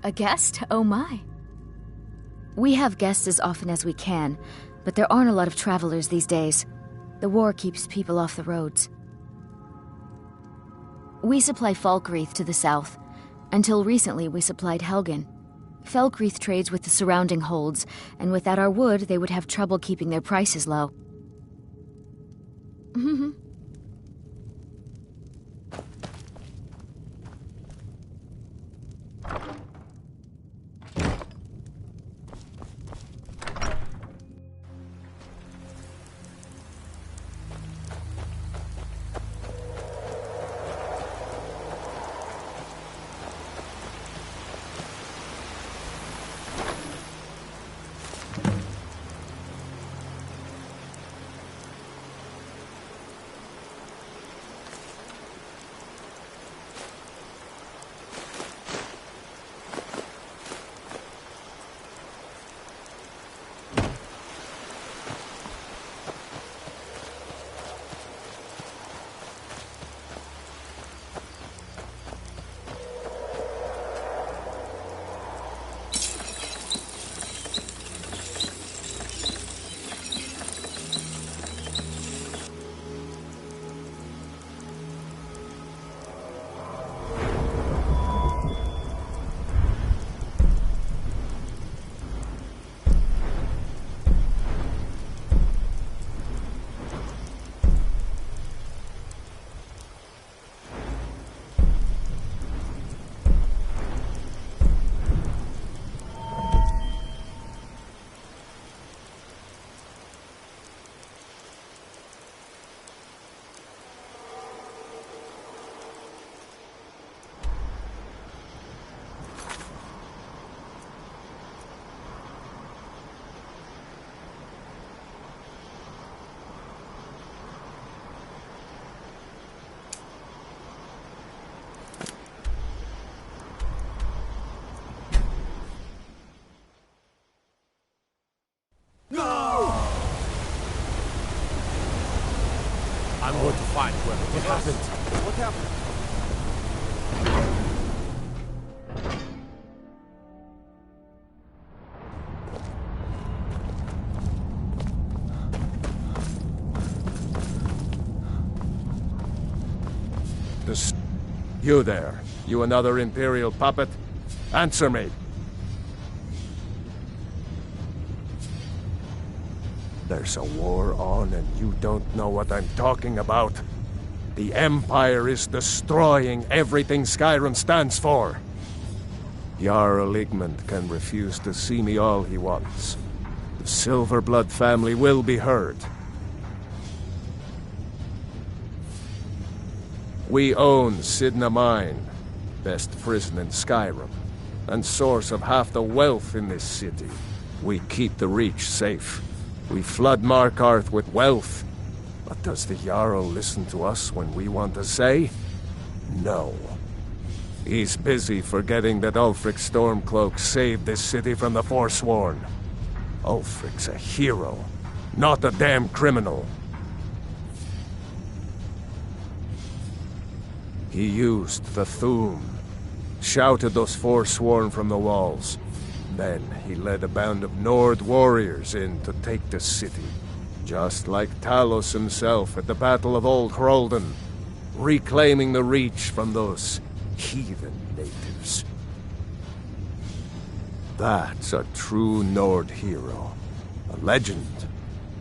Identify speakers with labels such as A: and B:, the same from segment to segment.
A: A guest? Oh my. We have guests as often as we can, but there aren't a lot of travelers these days. The war keeps people off the roads. We supply Falkreath to the south. Until recently, we supplied Helgen. Falkreath trades with the surrounding holds, and without our wood, they would have trouble keeping their prices low.
B: going to find whoever did this.
C: What happened?
B: You there. You another Imperial puppet? Answer me. There's a war on and you don't know what I'm talking about. The Empire is destroying everything Skyrim stands for. Jarl Ligmund can refuse to see me all he wants. The Silverblood family will be heard. We own Sidna Mine, best prison in Skyrim, and source of half the wealth in this city. We keep the Reach safe. We flood Markarth with wealth. But does the Jarl listen to us when we want to say? No. He's busy forgetting that Ulfric Stormcloak saved this city from the Forsworn. Ulfric's a hero, not a damn criminal. He used the Thu'um, shouted those Forsworn from the walls. Then he led a band of Nord warriors in to take the city. Just like Talos himself at the Battle of Old Hroldan, reclaiming the Reach from those heathen natives. That's a true Nord hero, a legend.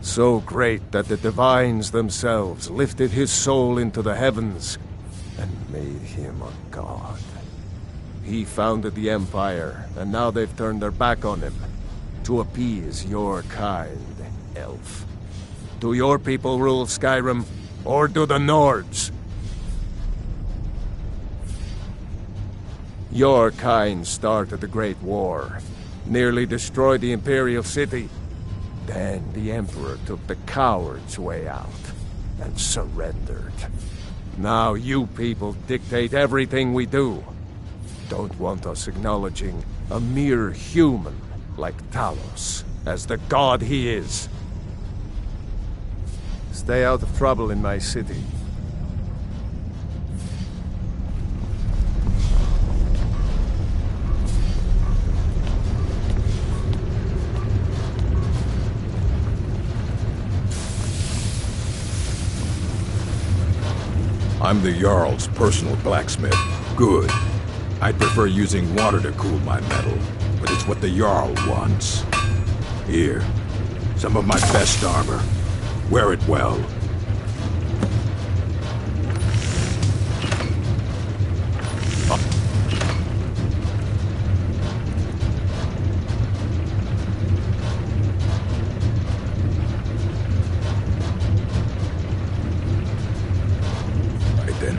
B: So great that the Divines themselves lifted his soul into the heavens and made him a god. He founded the Empire, and now they've turned their back on him to appease your kind, elf. Do your people rule Skyrim, or do the Nords? Your kind started the Great War, nearly destroyed the Imperial City. Then the Emperor took the coward's way out, and surrendered. Now you people dictate everything we do. Don't want us acknowledging a mere human like Talos as the god he is. Stay out of trouble in my city.
D: I'm the Jarl's personal blacksmith. Good. I'd prefer using water to cool my metal, but it's what the Jarl wants. Here, some of my best armor. Wear it well. Right then.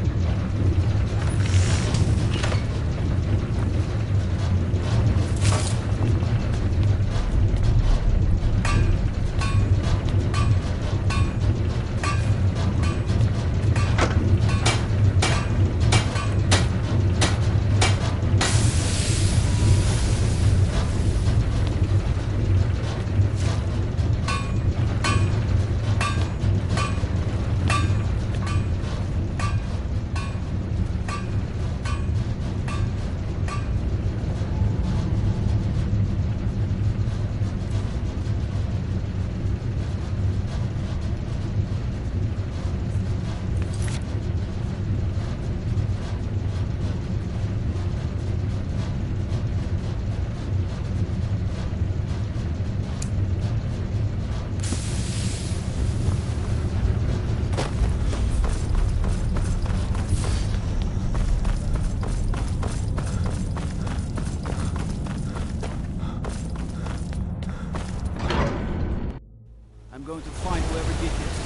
C: I'm going to find whoever did this.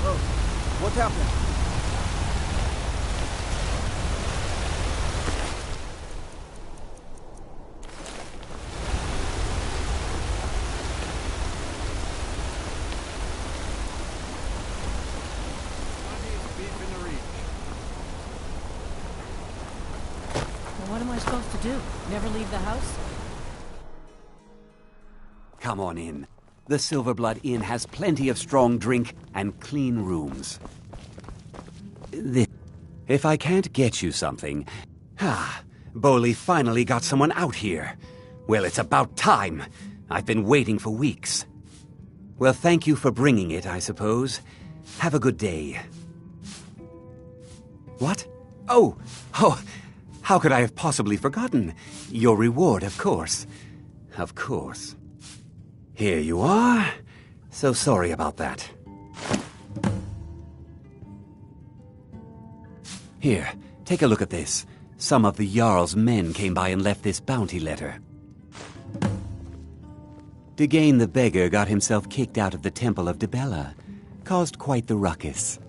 C: Oh, what happened?
E: Well, what am I supposed to do? Never leave the house?
F: Come on in. The Silverblood Inn has plenty of strong drink and clean rooms. If I can't get you something... Boley finally got someone out here. Well, it's about time. I've been waiting for weeks. Well, thank you for bringing it, I suppose. Have a good day. What? Oh, how could I have possibly forgotten? Your reward, of course. Of course. Here you are. So sorry about that. Here, take a look at this. Some of the Jarl's men came by and left this bounty letter. Degane the Beggar got himself kicked out of the Temple of Dibella. Caused quite the ruckus.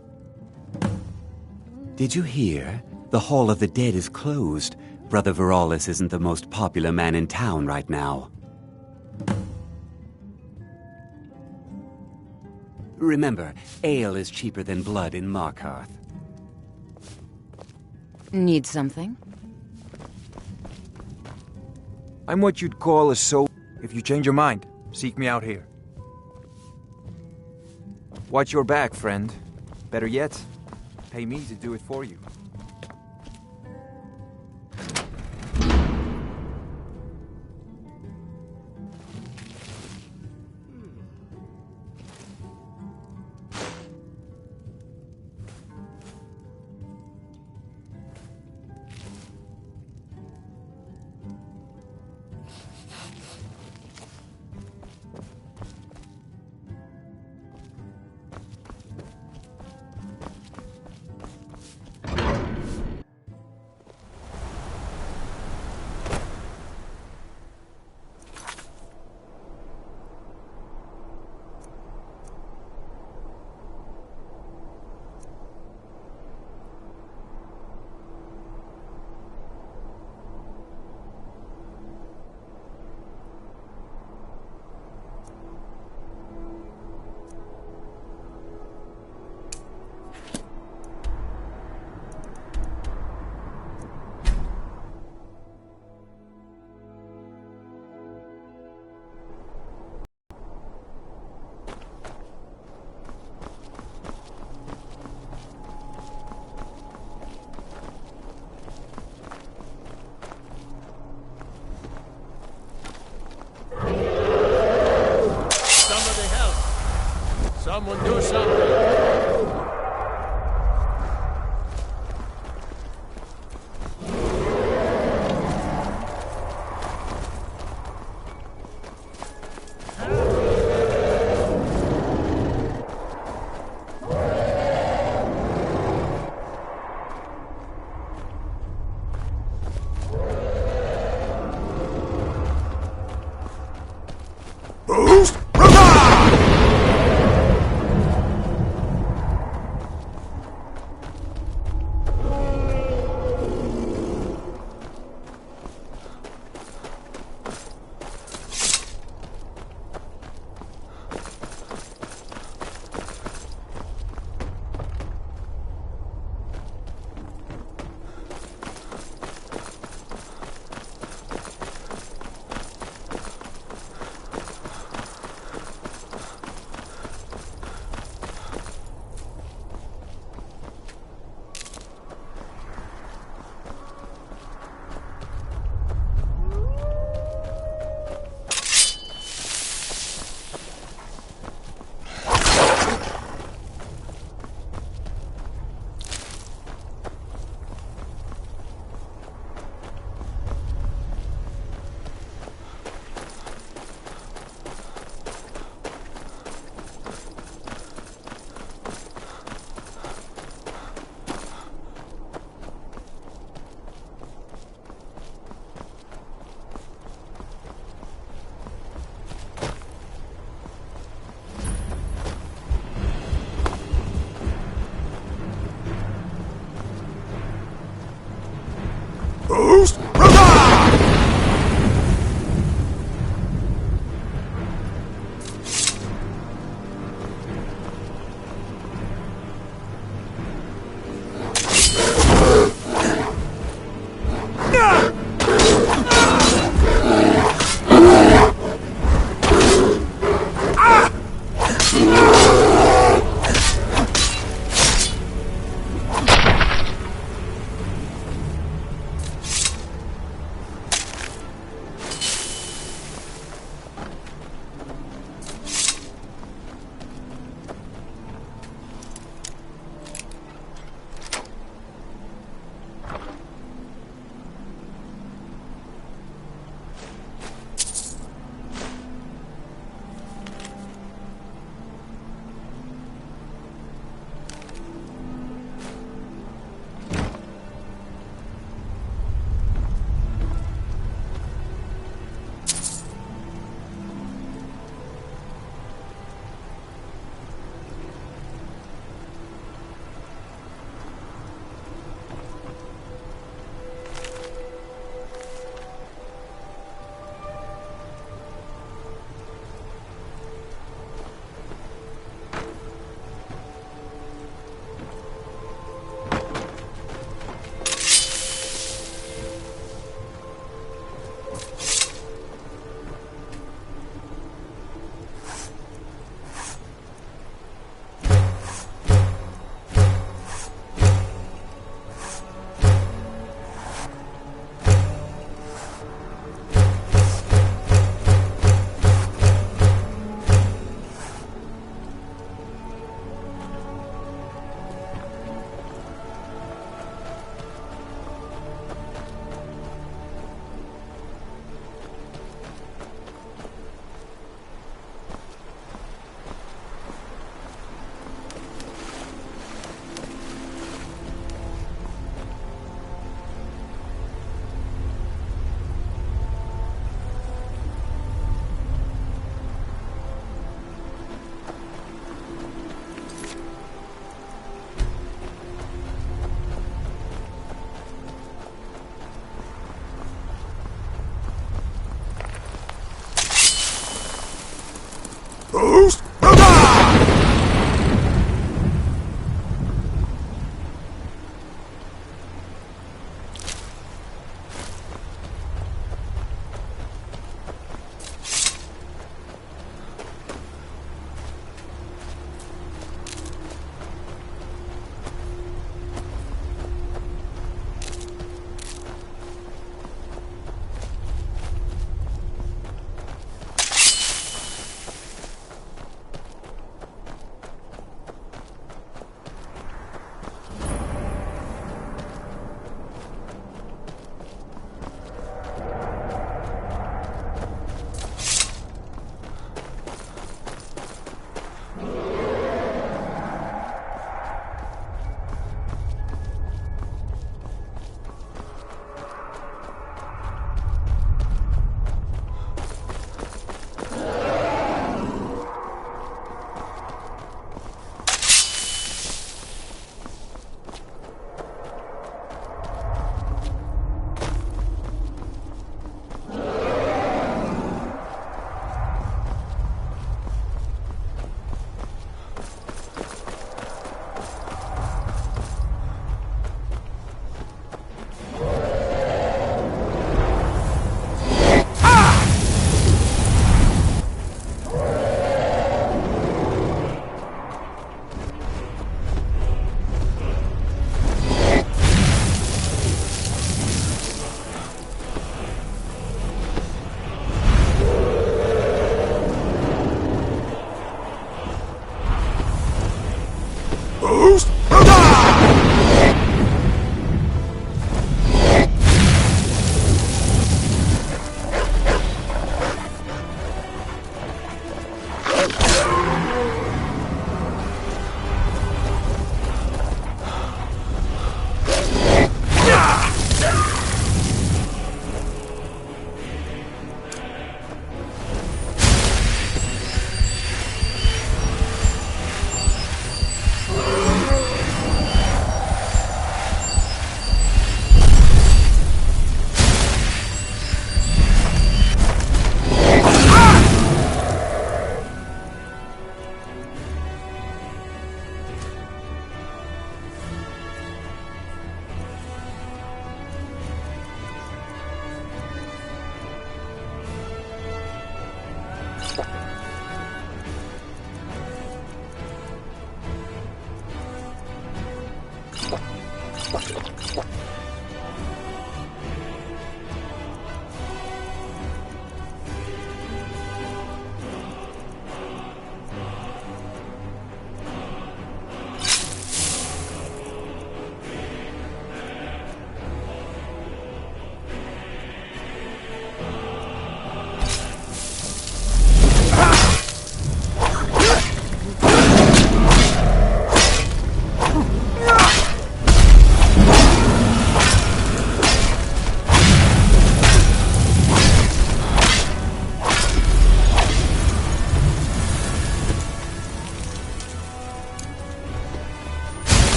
F: Did you hear? The Hall of the Dead is closed. Brother Veralis isn't the most popular man in town right now. Remember, ale is cheaper than blood in Markarth.
G: Need something?
C: I'm what you'd call a soul. If you change your mind, seek me out here. Watch your back, friend. Better yet, pay me to do it for you.
B: Someone do something!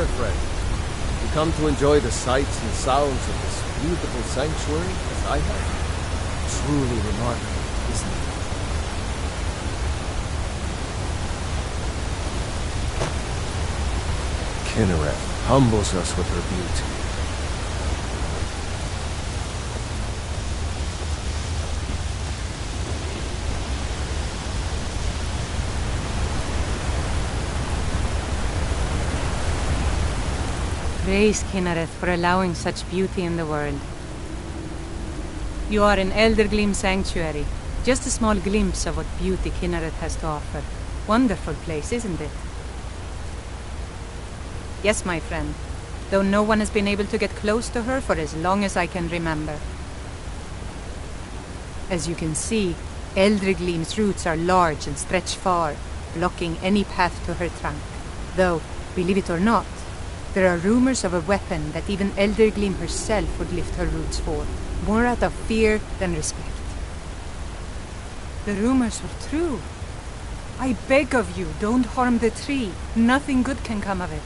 B: there, friend. You come to enjoy the sights and sounds of this beautiful sanctuary as I have?
C: Truly remarkable, isn't it?
B: Kinnereth humbles us with her beauty.
E: Praise Kinnereth for allowing such beauty in the world. You are in Eldergleam Sanctuary. Just a small glimpse of what beauty Kinnereth has to offer. Wonderful place, isn't it? Yes, my friend. Though no one has been able to get close to her for as long as I can remember. As you can see, Eldergleam's roots are large and stretch far, blocking any path to her trunk. Though, believe it or not, there are rumors of a weapon that even Eldergleam herself would lift her roots for, more out of fear than respect. The rumors were true. I beg of you, don't harm the tree. Nothing good can come of it.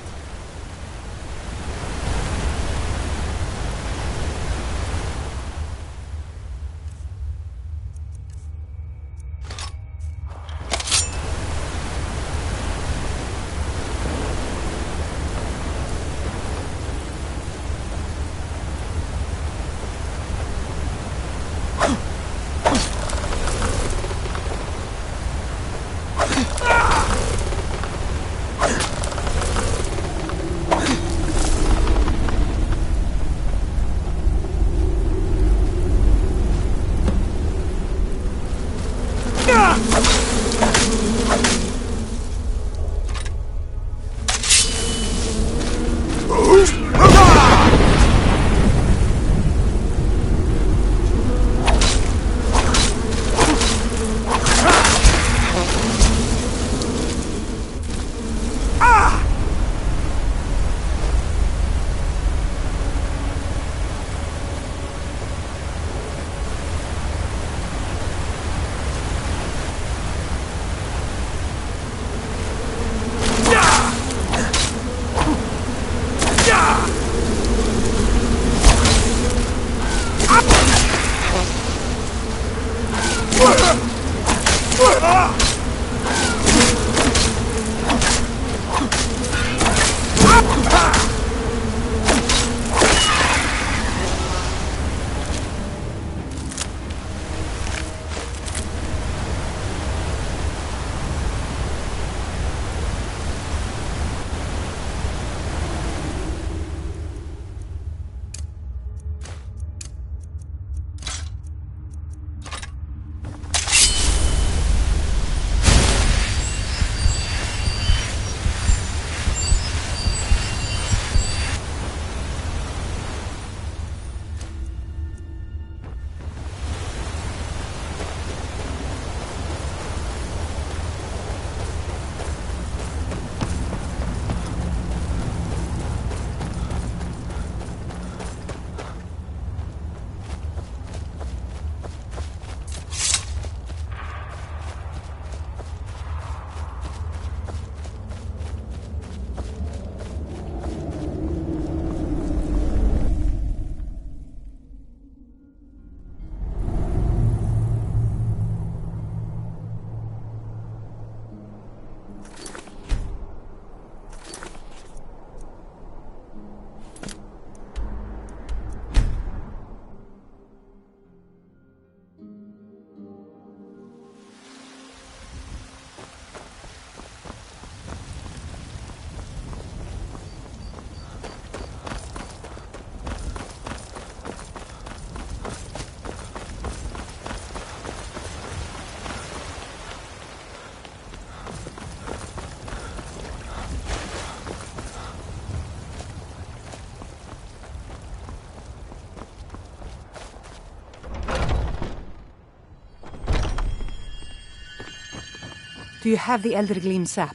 E: Do you have the Eldergleam sap?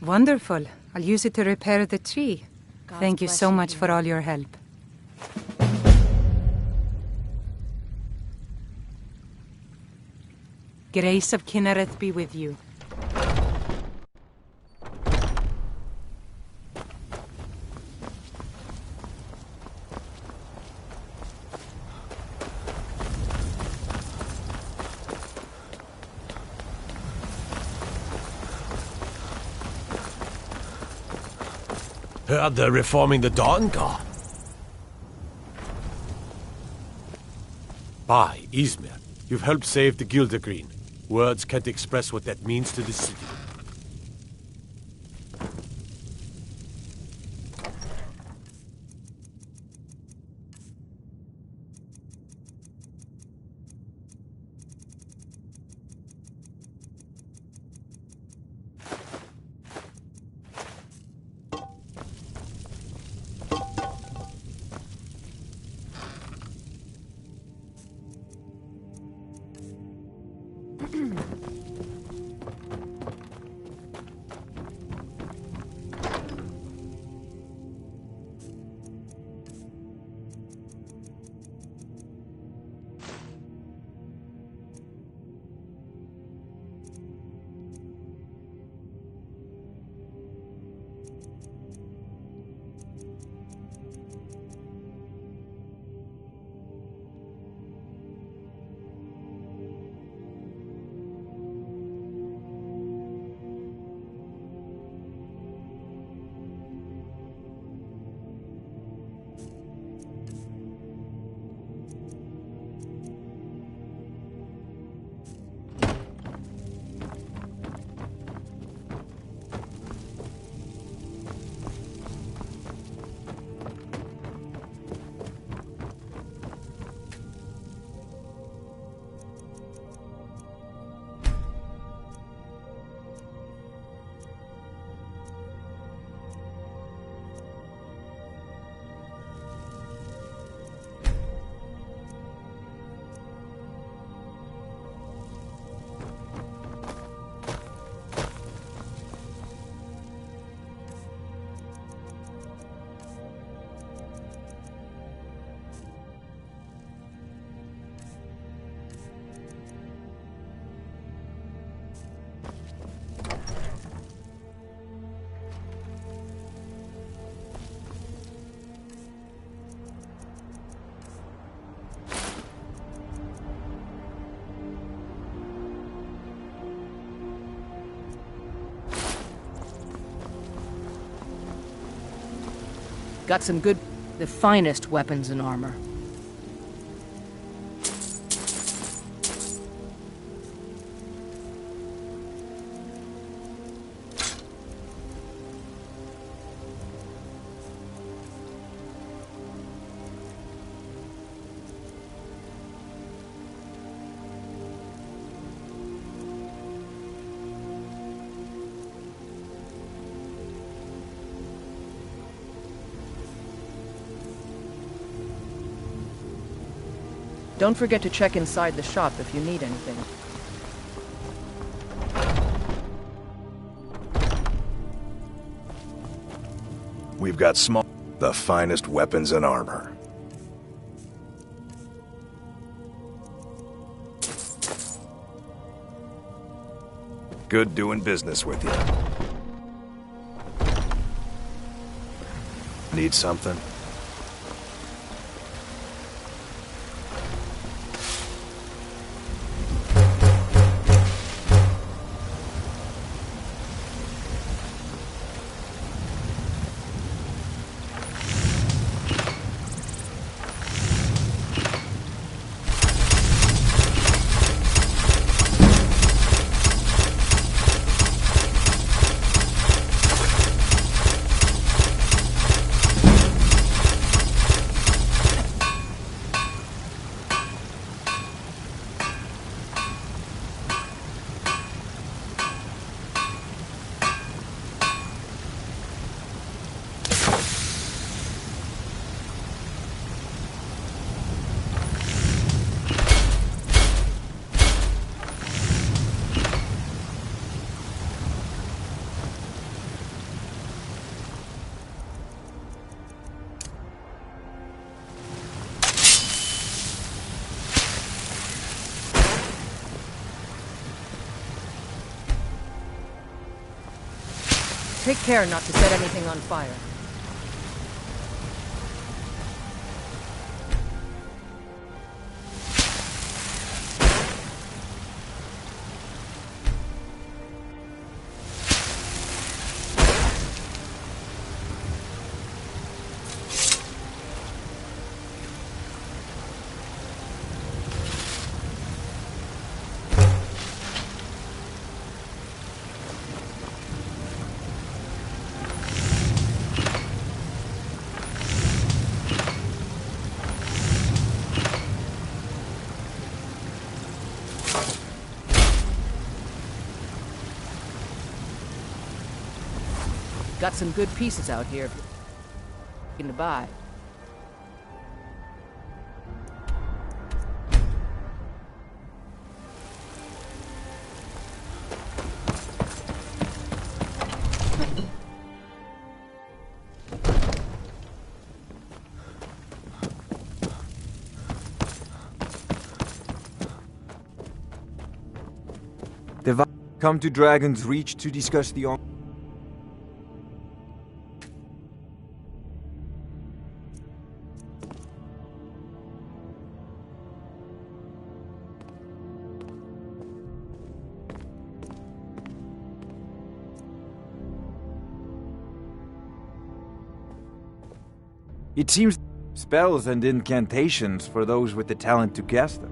E: Wonderful. I'll use it to repair the tree. Thank you so much for all your help. Grace of Kinnereth be with you.
C: Heard they're reforming the Dawn Guard. By Izmir, you've helped save the Gildergreen. Words can't express what that means to the city.
G: Got some good, the finest weapons and armor. Don't forget to check inside the shop if you need anything.
H: We've got the finest weapons and armor. Good doing business with you. Need something?
G: Take care not to set anything on fire. Got some good pieces out here if you're looking to buy.
I: Come to Dragon's Reach to discuss the It seems spells and incantations for those with the talent to cast them.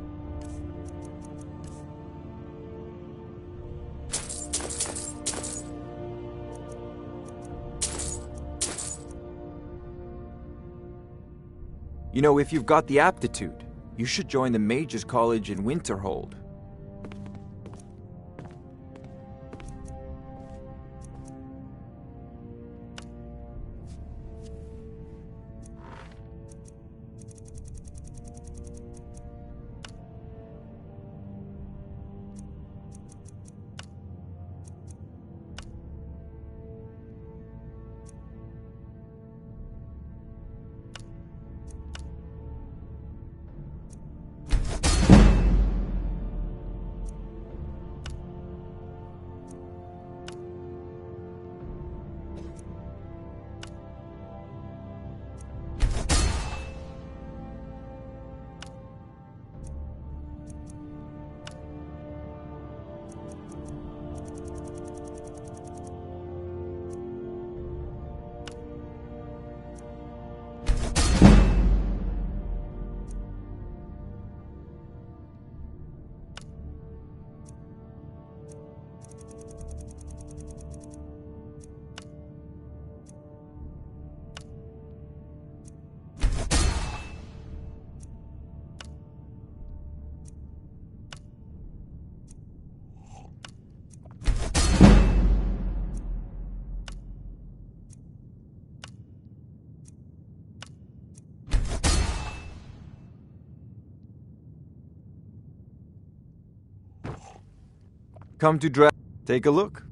I: You know, if you've got the aptitude, you should join the Mages College in Winterhold. Come to take a look.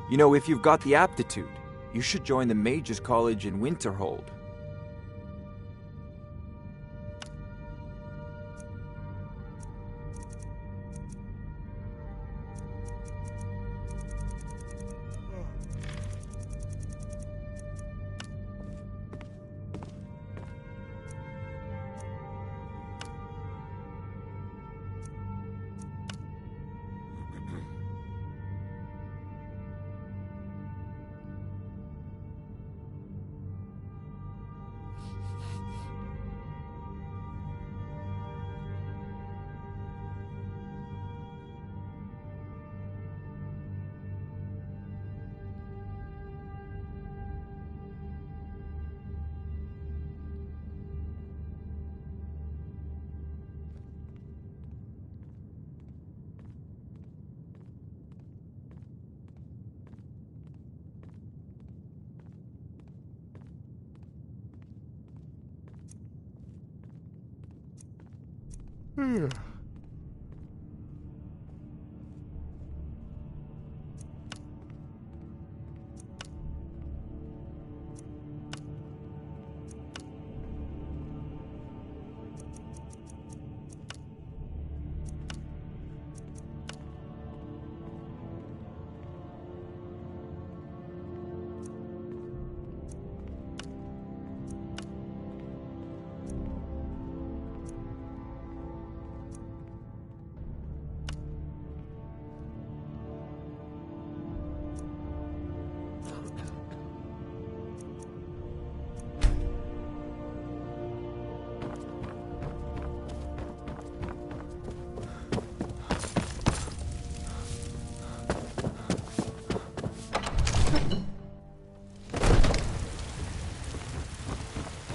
I: You know, if you've got the aptitude, you should join the Mages College in Winterhold.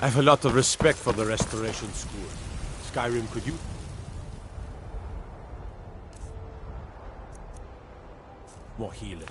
C: I have a lot of respect for the Restoration School. Skyrim, could you? More healing.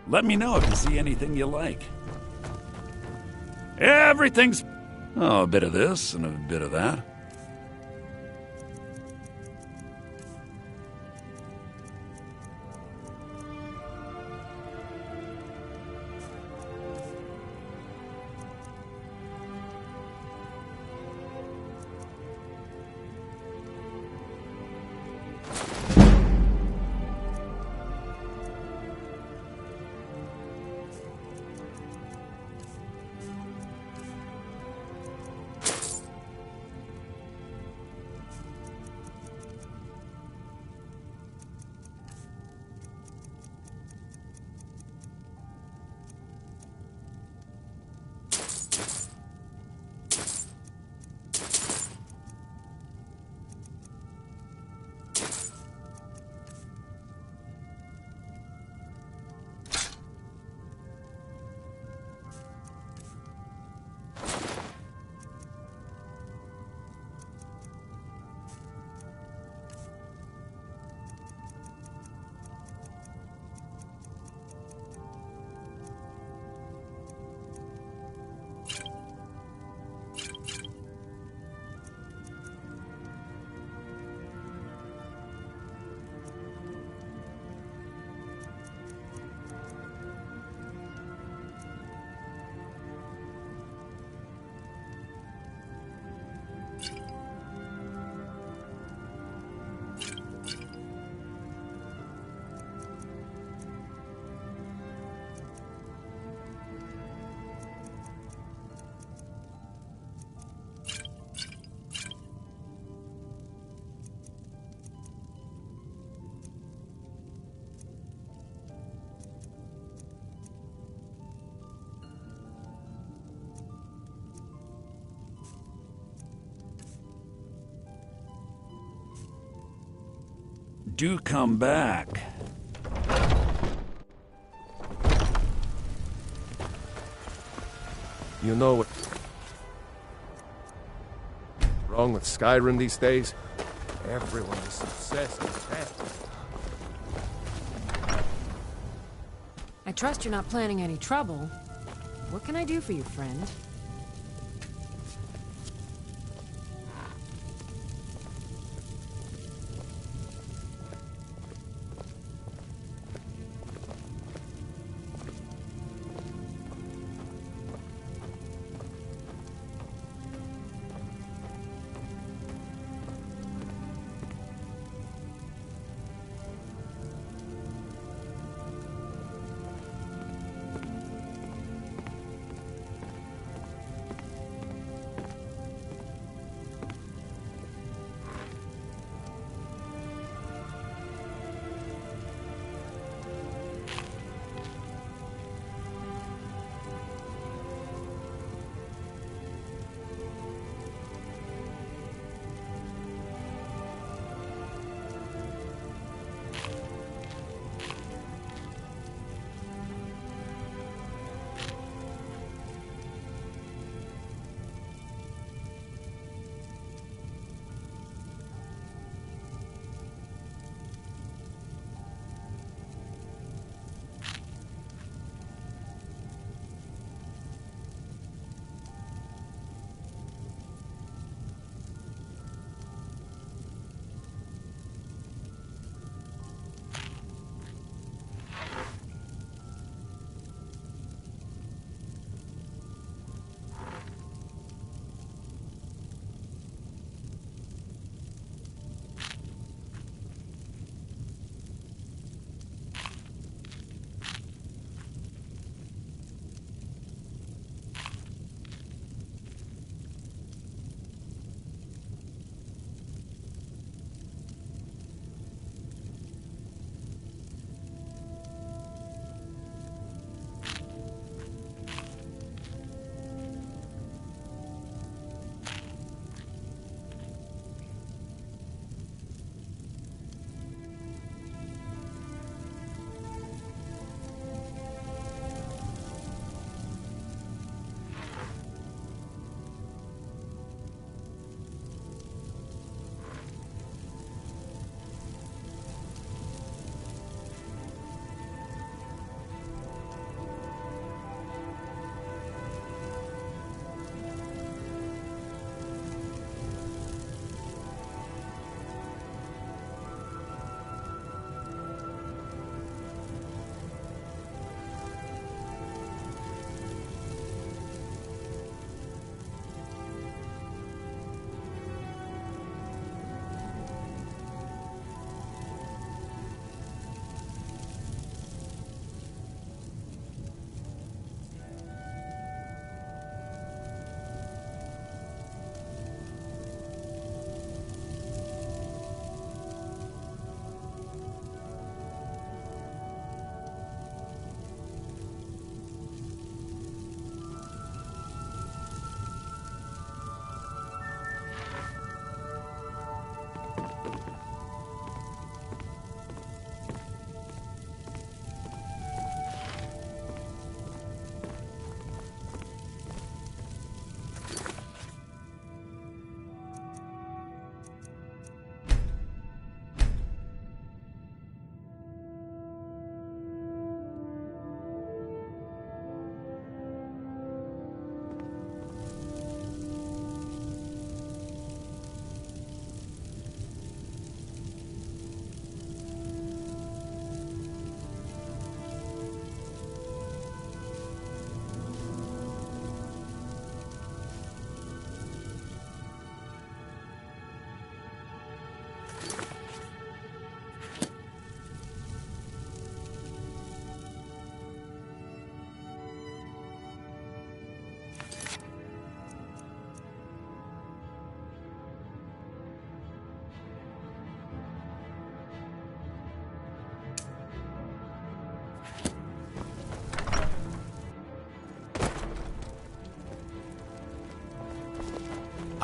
J: Let me know if you see anything you like. Everything's... Oh, a bit of this and a bit of that. Do come back.
B: You know what's wrong with Skyrim these days? Everyone is obsessed with tech.
K: I trust you're not planning any trouble. What can I do for you, friend?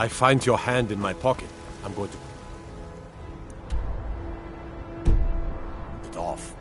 C: I find your hand in my pocket. I'm going to... it off.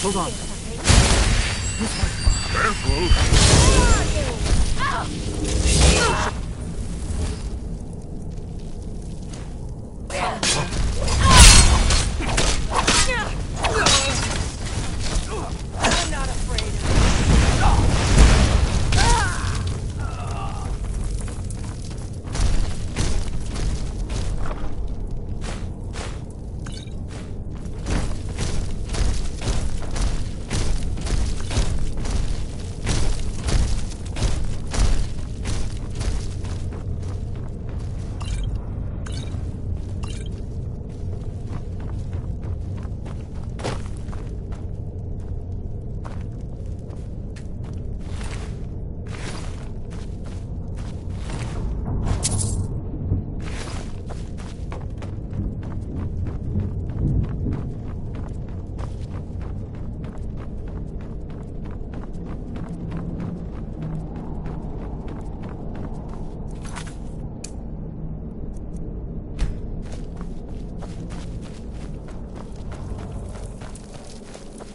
K: Hold on.
L: I'm not afraid of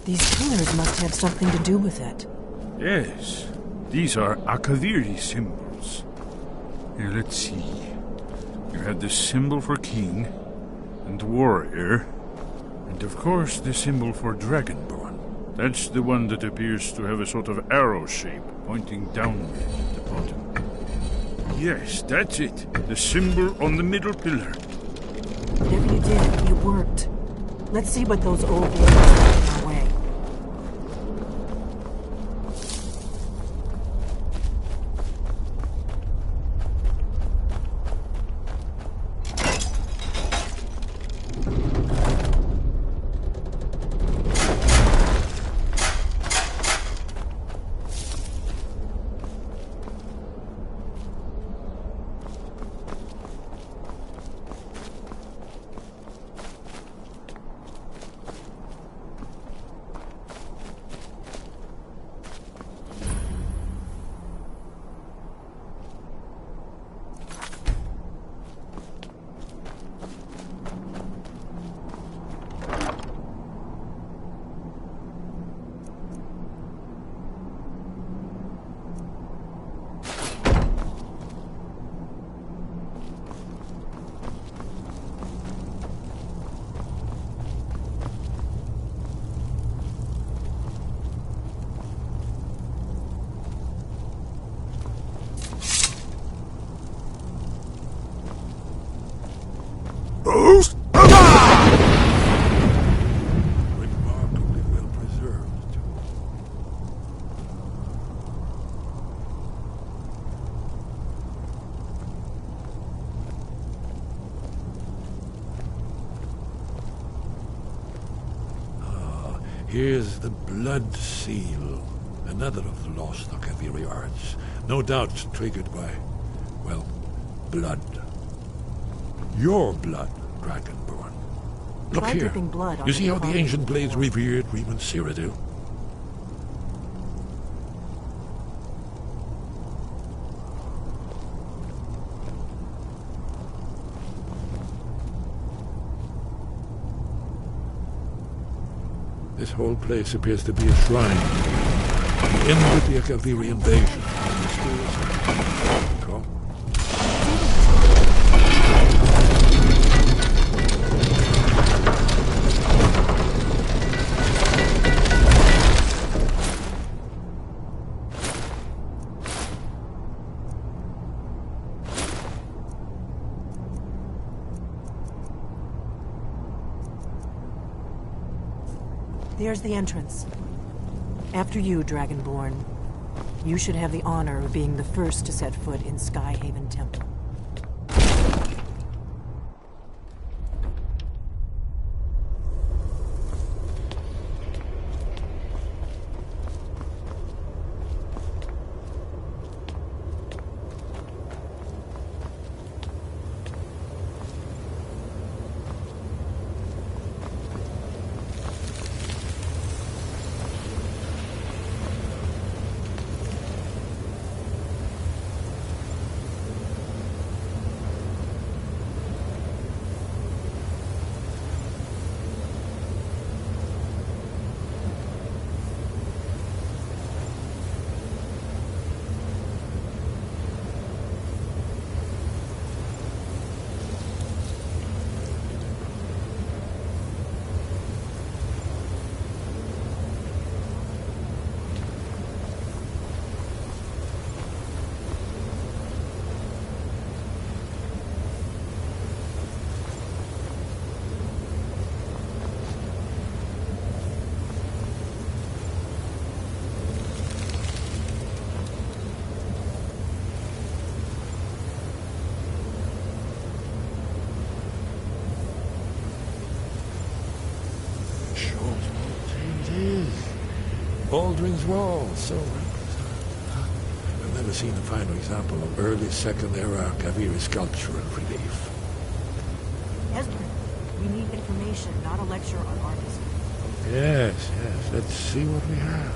K: These pillars must have something to do with it.
J: Yes, these are Akaviri symbols. Here, let's see. You have the symbol for king, and warrior, and of course the symbol for dragonborn. That's the one that appears to have a sort of arrow shape pointing downward at the bottom. Yes, that's it. The symbol on the middle pillar.
K: Whatever you did, it worked. Let's see what those old lords have in our way.
D: Remarkably well preserved. Here's the blood seal. Another of the lost Akaviri arts. No doubt triggered by, well, blood. Your blood, Dragonborn. Look
K: Try
D: here.
K: dripping blood on
D: You see
K: the
D: how the
K: carving
D: ancient blades
K: floor.
D: revered Reman Cyrodiil? This whole place appears to be a shrine. The end of the Akaviri invasion. Come.
K: There's the entrance. After you, Dragonborn. You should have the honor of being the first to set foot in Skyhaven Temple.
D: Aldrin's Wall, so I've never seen a finer example of early Second Era Kaviri sculpture and relief.
K: Esbern, we need information, not a lecture on art history.
D: Yes, yes. Let's see what we have.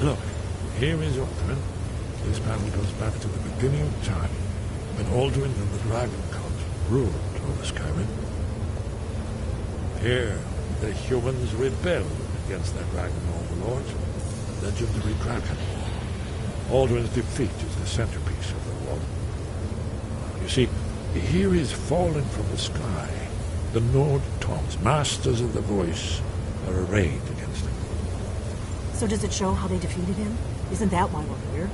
D: Look, here is Aldrin. This panel goes back to the beginning of time, when Aldrin and the Dragon Cult ruled over Skyrim. Here, the humans rebelled against their dragon overlord, the legendary Dragon War. Aldrin's defeat is the centerpiece of the war. You see, here is fallen from the sky. The Nord Tongs, masters of the voice, are arrayed against him.
K: So does it show how they defeated him? Isn't that why we're here?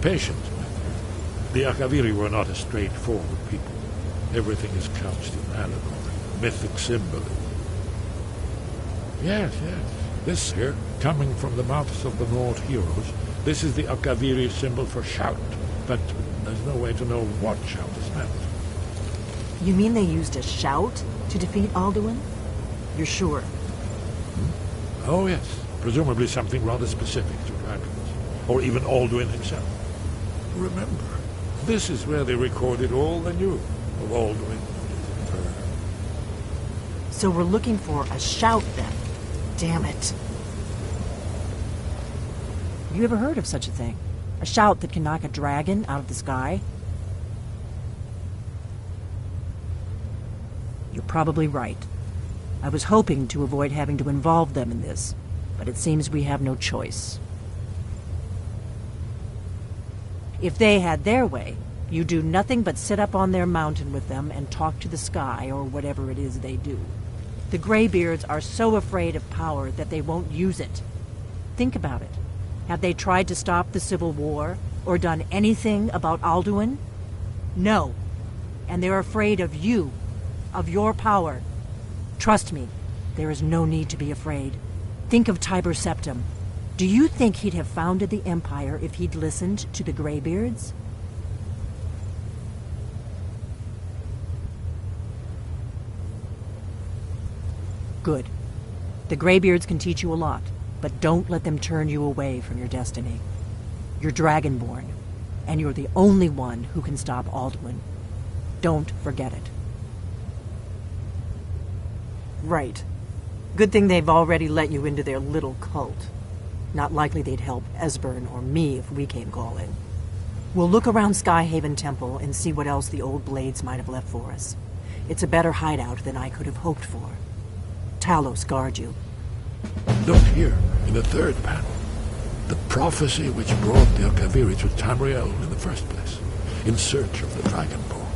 D: Patience, my friend. The Akaviri were not a straightforward people. Everything is couched in allegory, mythic symbolism. Yes, yes. This here, coming from the mouths of the Nord heroes, this is the Akaviri symbol for shout. But there's no way to know what shout is meant.
K: You mean they used a shout to defeat Alduin? You're sure?
D: Oh, yes. Presumably something rather specific to dragons. Or even Alduin himself. Remember, this is where they recorded all they knew of Alduin and his infer.
K: So we're looking for a shout then. Damn it. You ever heard of such a thing? A shout that can knock a dragon out of the sky? You're probably right. I was hoping to avoid having to involve them in this, but it seems we have no choice. If they had their way, you do nothing but sit up on their mountain with them and talk to the sky or whatever it is they do. The Greybeards are so afraid of power that they won't use it. Think about it. Have they tried to stop the Civil War or done anything about Alduin? No. And they're afraid of you, of your power. Trust me, there is no need to be afraid. Think of Tiber Septim. Do you think he'd have founded the Empire if he'd listened to the Greybeards? Good. The Greybeards can teach you a lot, but don't let them turn you away from your destiny. You're Dragonborn, and you're the only one who can stop Alduin. Don't forget it. Right. Good thing they've already let you into their little cult. Not likely they'd help Esbern or me if we came calling. We'll look around Skyhaven Temple and see what else the old blades might have left for us. It's a better hideout than I could have hoped for. Talos guard you.
D: Look here, in the third panel. The prophecy which brought the Akaviri to Tamriel in the first place, in search of the Dragonborn.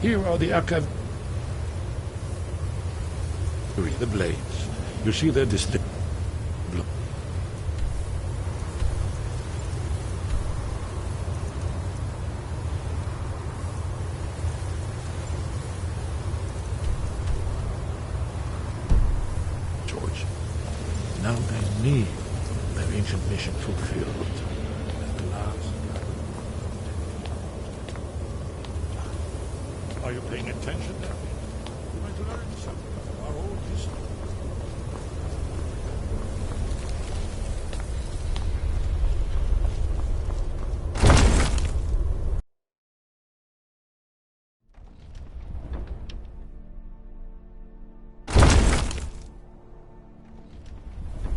D: Here are the Akaviri, the blades. You see their distinct... George, now they need their ancient mission fulfilled. At last. Are you paying attention there? You might learn something of our old history.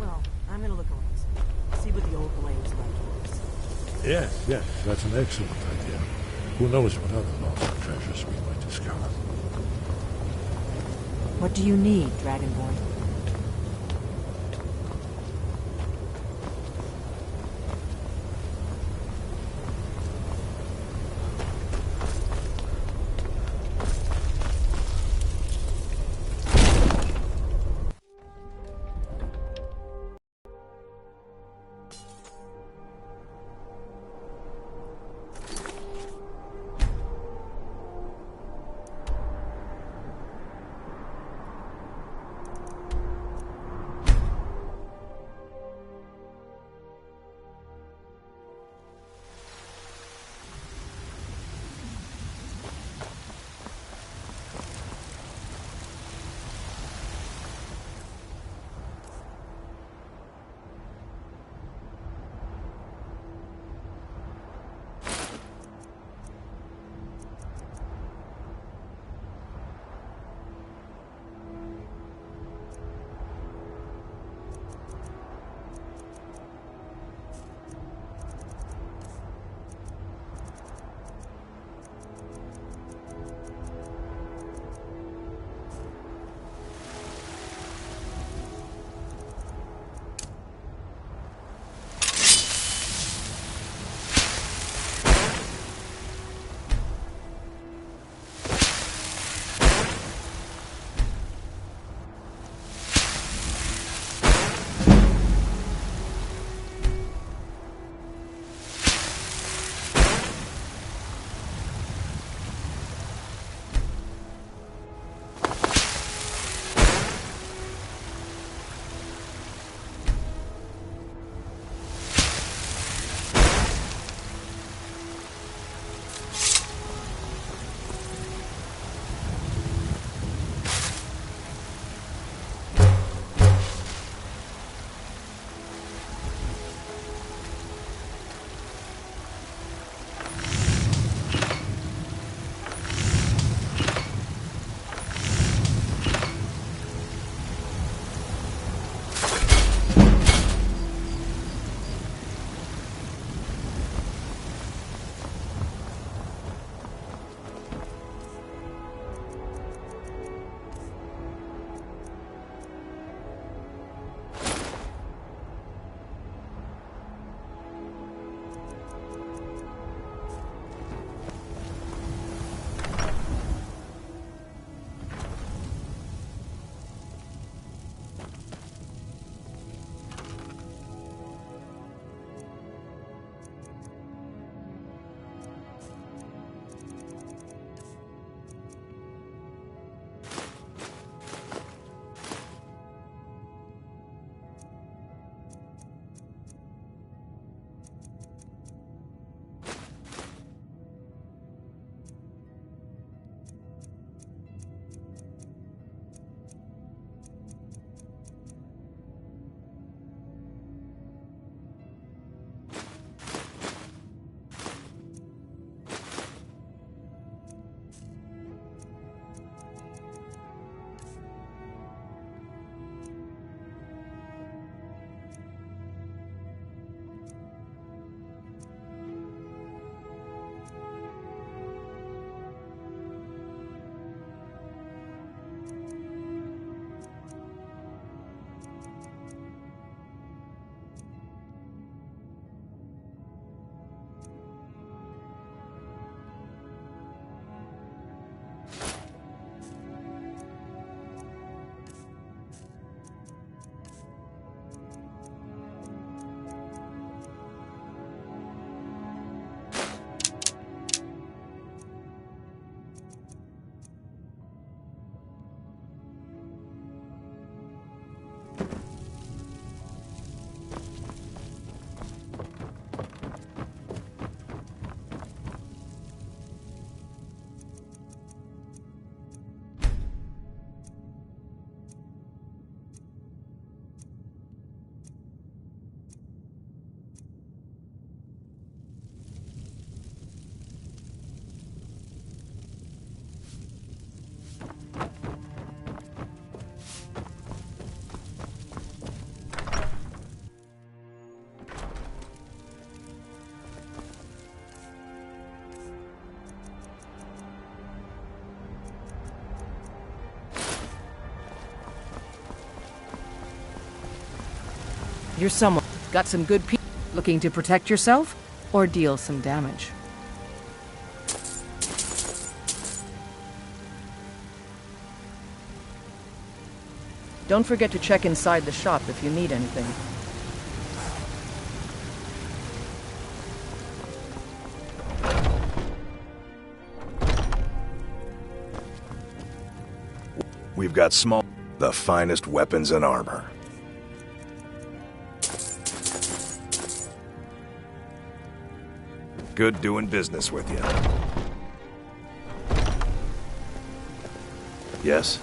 K: Well, I'm gonna look around. See what the old blades left for us.
D: Yes, yes, that's an excellent idea. Who knows what other lost treasures we might discover.
K: What do you need, Dragonborn?
G: You're someone. Got some good people looking to protect yourself or deal some damage. Don't forget to check inside the shop if you need anything.
H: We've got the finest weapons and armor. Good doing business with you. Yes?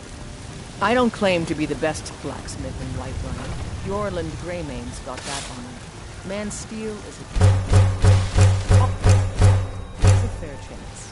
G: I don't claim to be the best blacksmith in Whiterun. Yorland Greymane's got that honor. Man Steel is a fair chance.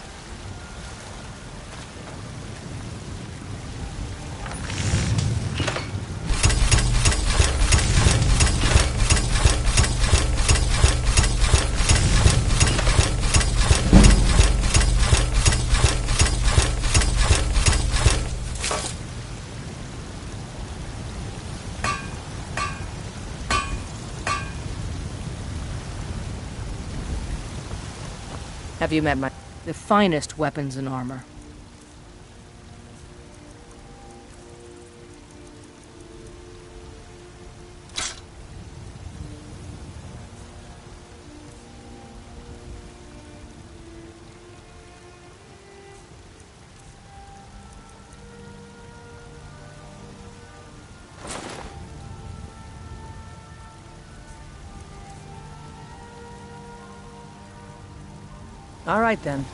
G: Have you met the finest weapons and armor? All right, then.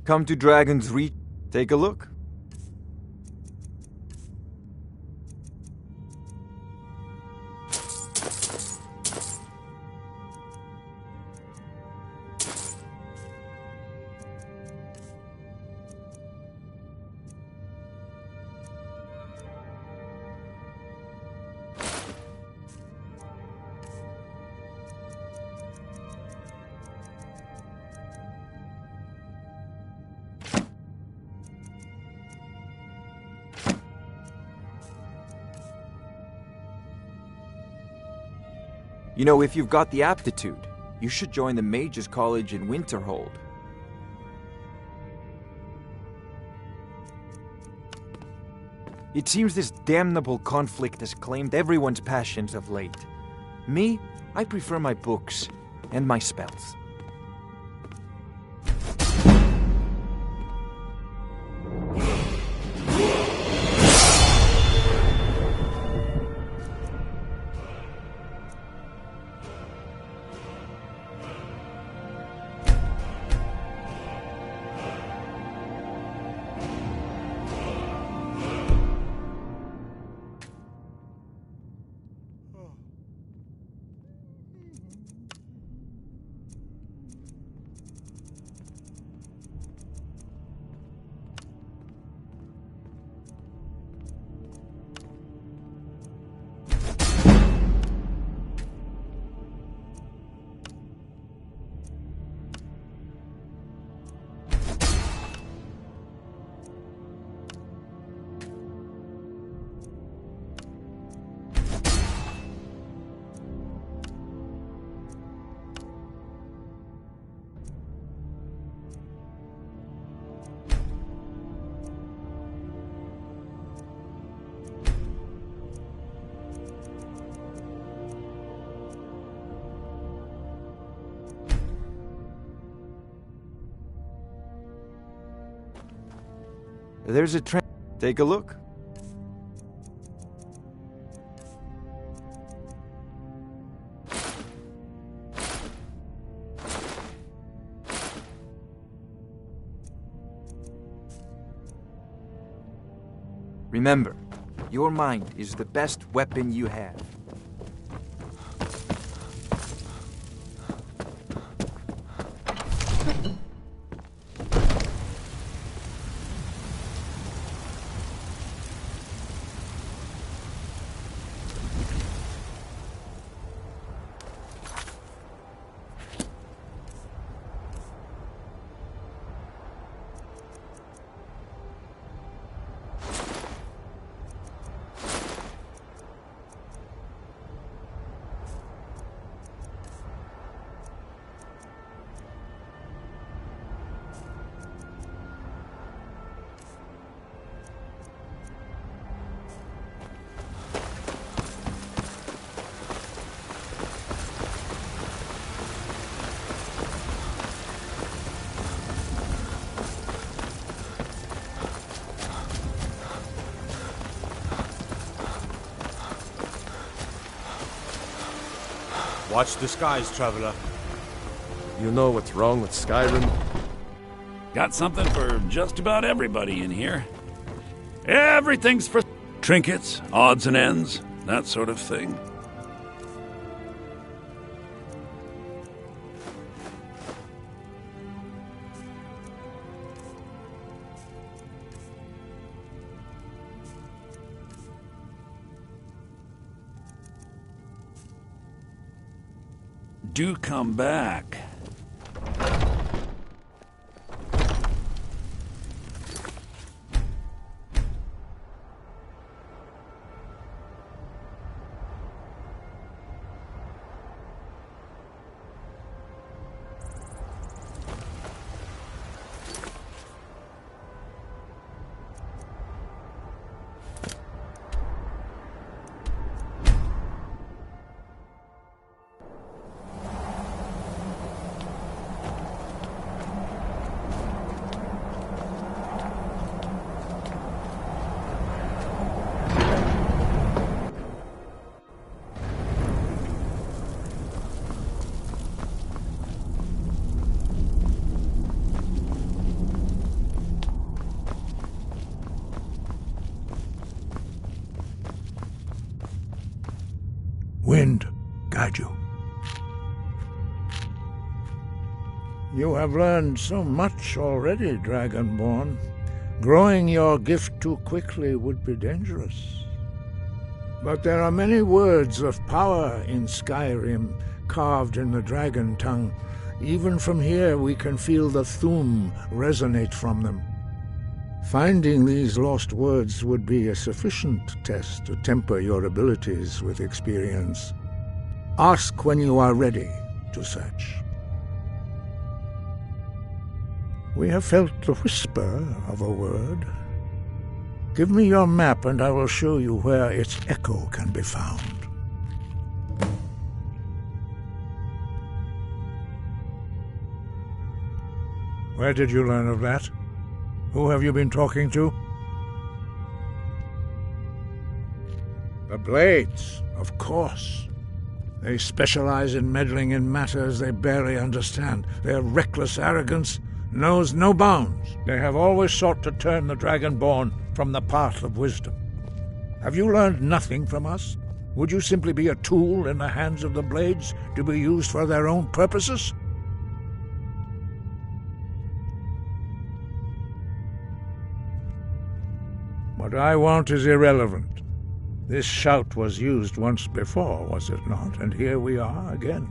I: Come to Dragon's Reach. Take a look. You know, if you've got the aptitude, you should join the Mages College in Winterhold. It seems this damnable conflict has claimed everyone's passions of late. Me, I prefer my books and my spells. There's a train. Take a look. Remember, your mind is the best weapon you have.
C: Watch the skies, traveler.
B: You know what's wrong with Skyrim?
M: Got something for just about everybody in here. Everything's for trinkets, odds and ends, that sort of thing. Do come back.
N: Wind guide you. You have learned so much already, Dragonborn. Growing your gift too quickly would be dangerous. But there are many words of power in Skyrim, carved in the dragon tongue. Even from here we can feel the Thu'um resonate from them. Finding these lost words would be a sufficient test to temper your abilities with experience. Ask when you are ready to search. We have felt the whisper of a word. Give me your map and I will show you where its echo can be found. Where did you learn of that? Who have you been talking to? The Blades, of course. They specialize in meddling in matters they barely understand. Their reckless arrogance knows no bounds. They have always sought to turn the Dragonborn from the path of wisdom. Have you learned nothing from us? Would you simply be a tool in the hands of the Blades to be used for their own purposes? What I want is irrelevant. This shout was used once before, was it not? And here we are again.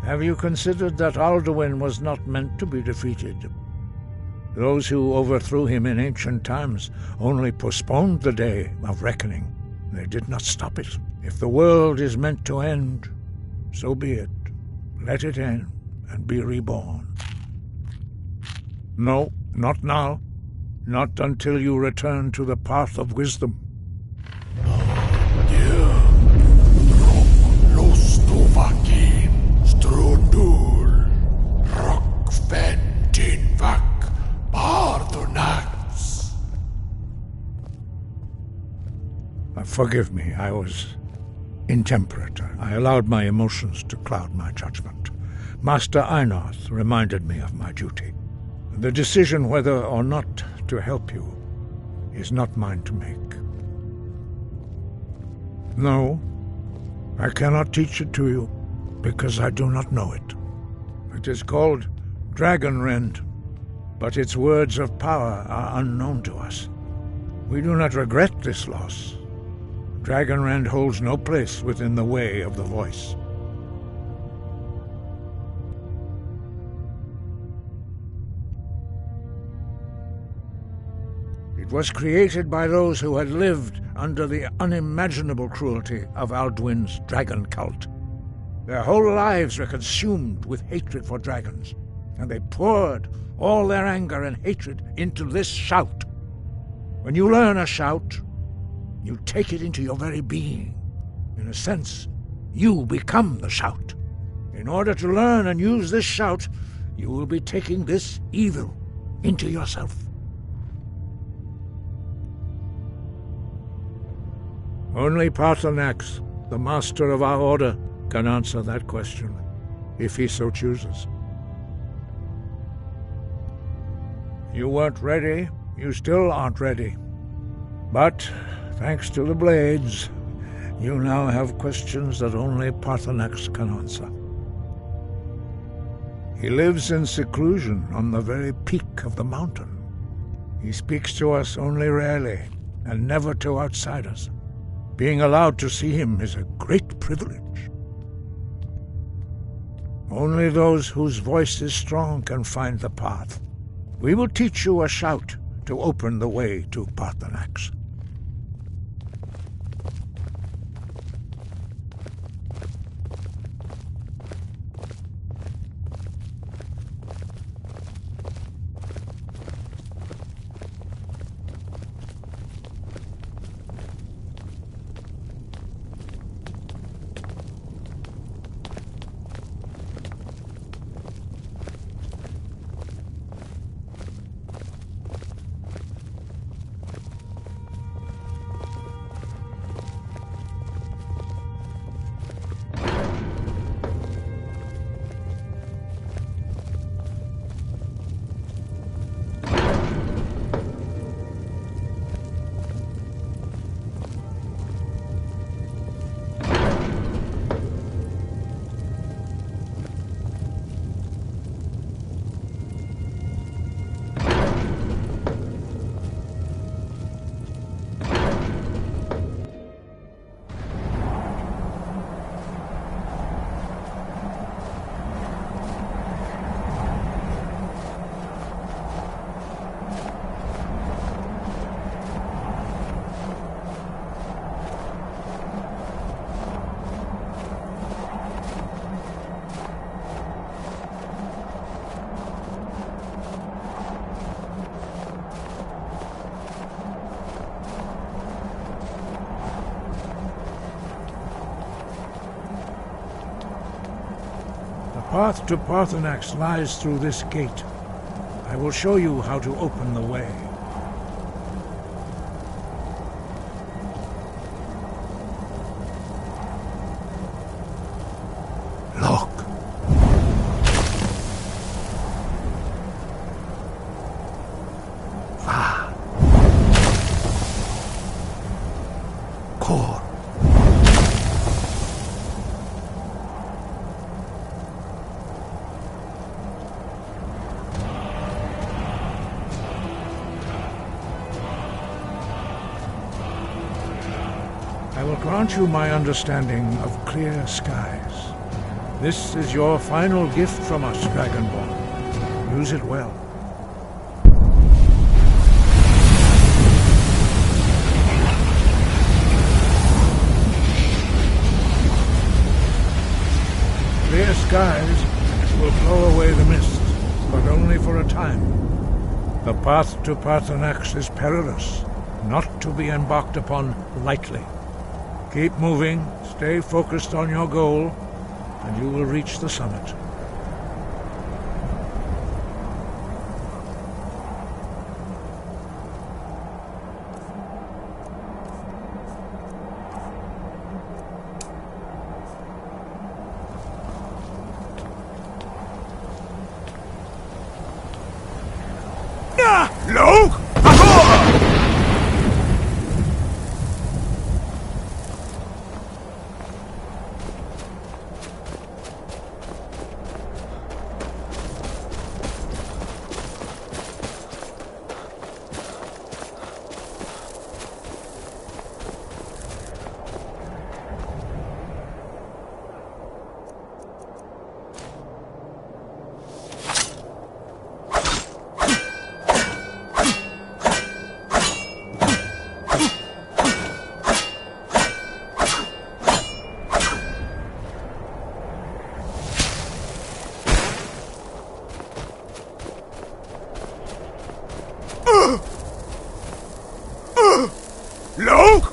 N: Have you considered that Alduin was not meant to be defeated? Those who overthrew him in ancient times only postponed the day of reckoning. They did not stop it. If the world is meant to end, so be it. Let it end and be reborn. No, not now. Not until you return to the path of wisdom. Forgive me, I was intemperate. I allowed my emotions to cloud my judgment. Master Einarth reminded me of my duty. The decision whether or not to help you is not mine to make. No, I cannot teach it to you, because I do not know it. It is called Dragonrend, but its words of power are unknown to us. We do not regret this loss. Dragonrend holds no place within the way of the voice. It was created by those who had lived under the unimaginable cruelty of Alduin's dragon cult. Their whole lives were consumed with hatred for dragons, and they poured all their anger and hatred into this shout. When you learn a shout, you take it into your very being. In a sense, you become the shout. In order to learn and use this shout, you will be taking this evil into yourself. Only Paarthurnax, the master of our order, can answer that question, if he so chooses. You weren't ready. You still aren't ready. But, thanks to the blades, you now have questions that only Parthenax can answer. He lives in seclusion on the very peak of the mountain. He speaks to us only rarely, and never to outsiders. Being allowed to see him is a great privilege. Only those whose voice is strong can find the path. We will teach you a shout to open the way to Parthenax. The path to Parthenax lies through this gate. I will show you how to open the way. Look. Va. Cor. I will grant you my understanding of clear skies. This is your final gift from us, Dragonborn. Use it well. Clear skies will blow away the mist, but only for a time. The path to Parthenax is perilous, not to be embarked upon lightly. Keep moving, stay focused on your goal, and you will reach the summit.
D: Look! Look!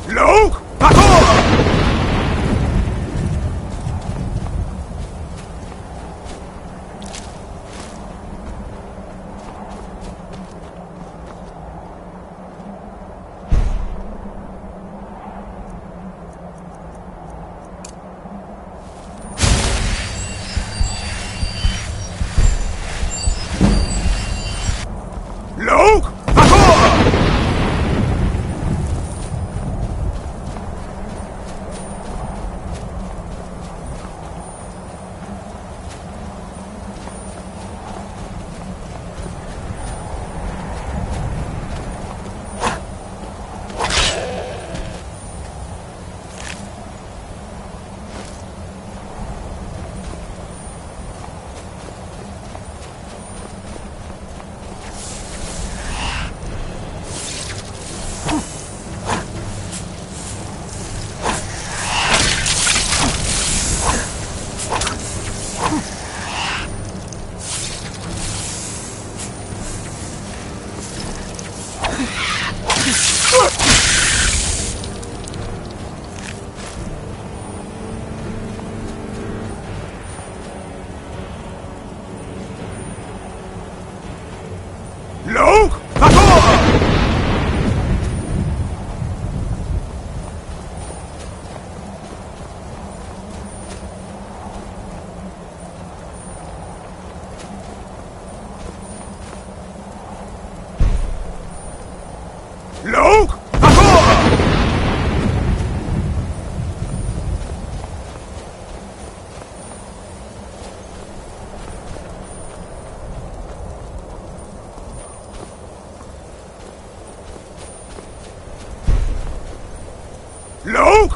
D: Look! Back Look! Look! Look! Look!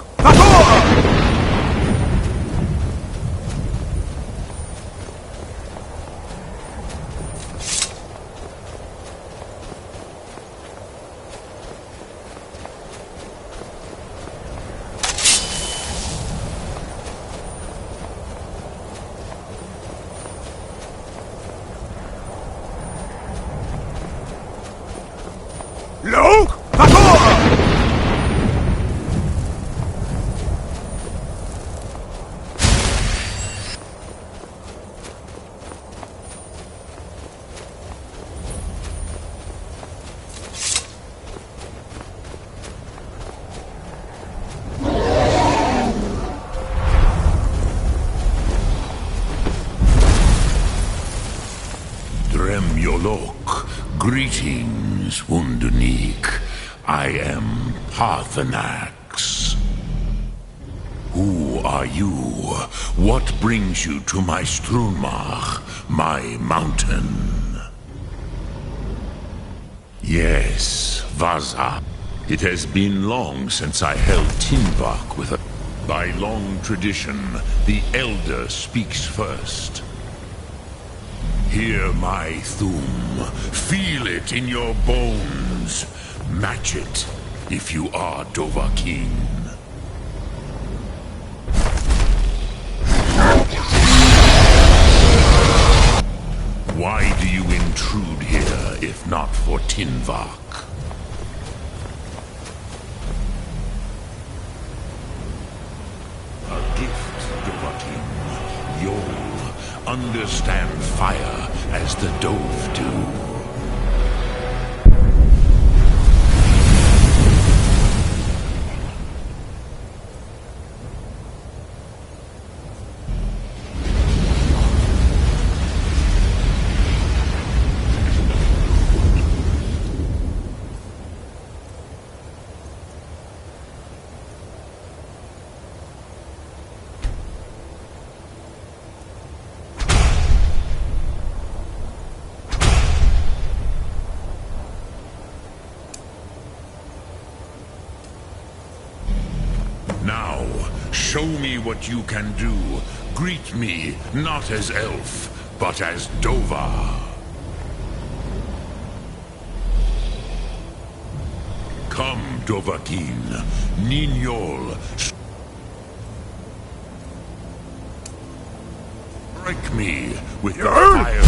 D: Look!
O: Dremyolok, greetings, Undunik. I am Parthenax. Who are you? What brings you to my Strunmach, my mountain? Yes, Vaza. It has been long since I held Tinvak with a... By long tradition, the Elder speaks first. Hear my Thum. Feel it in your bones. Match it, if you are Dovahkiin. Why do you intrude here, if not for Tinvak? A gift, Dovahkiin. You'll understand fire as the Dove do. Now, show me what you can do. Greet me, not as elf, but as Dova. Come, Dovahkiin. Ninyol. Strike me with the fire.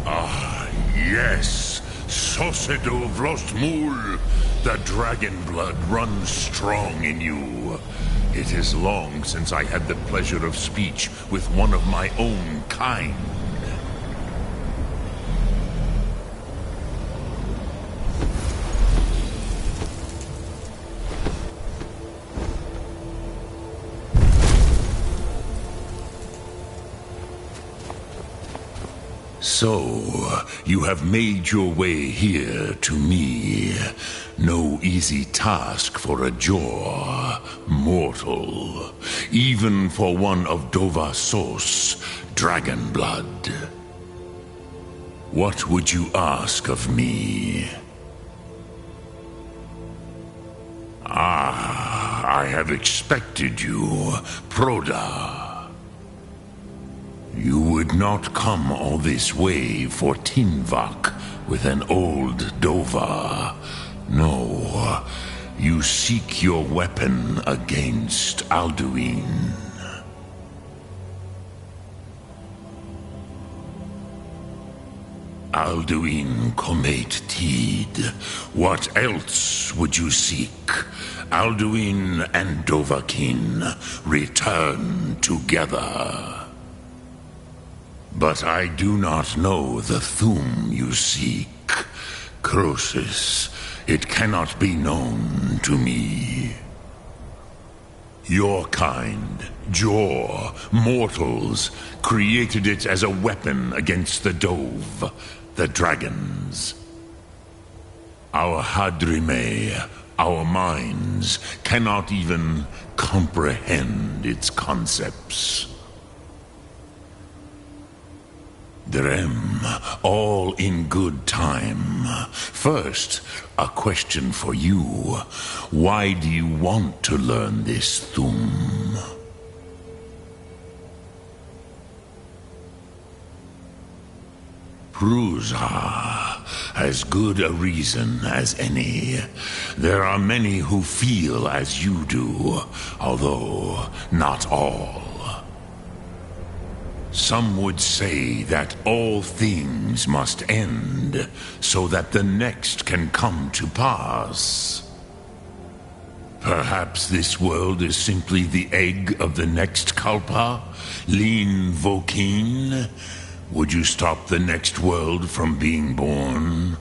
O: Ah, yes. Sosedo Vrostmul. The dragon blood runs strong in you. It is long since I had the pleasure of speech with one of my own kind. So, you have made your way here to me. No easy task for a jaw mortal, even for one of Dovassos, dragon blood. What would you ask of me? I have expected you, Proda. You would not come all this way for Tinvak with an old Dova. No, you seek your weapon against Alduin. Alduin Comate Tid. What else would you seek? Alduin and Dovahkiin return together. But I do not know the Thum you seek. Croesus, it cannot be known to me. Your kind, Jor, mortals, created it as a weapon against the Dove, the dragons. Our Hadrime, our minds, cannot even comprehend its concepts. Drem, all in good time. First, a question for you. Why do you want to learn this Thum? Prusa, as good a reason as any. There are many who feel as you do, although not all. Some would say that all things must end, so that the next can come to pass. Perhaps this world is simply the egg of the next Kalpa, Lin Vokin. Would you stop the next world from being born?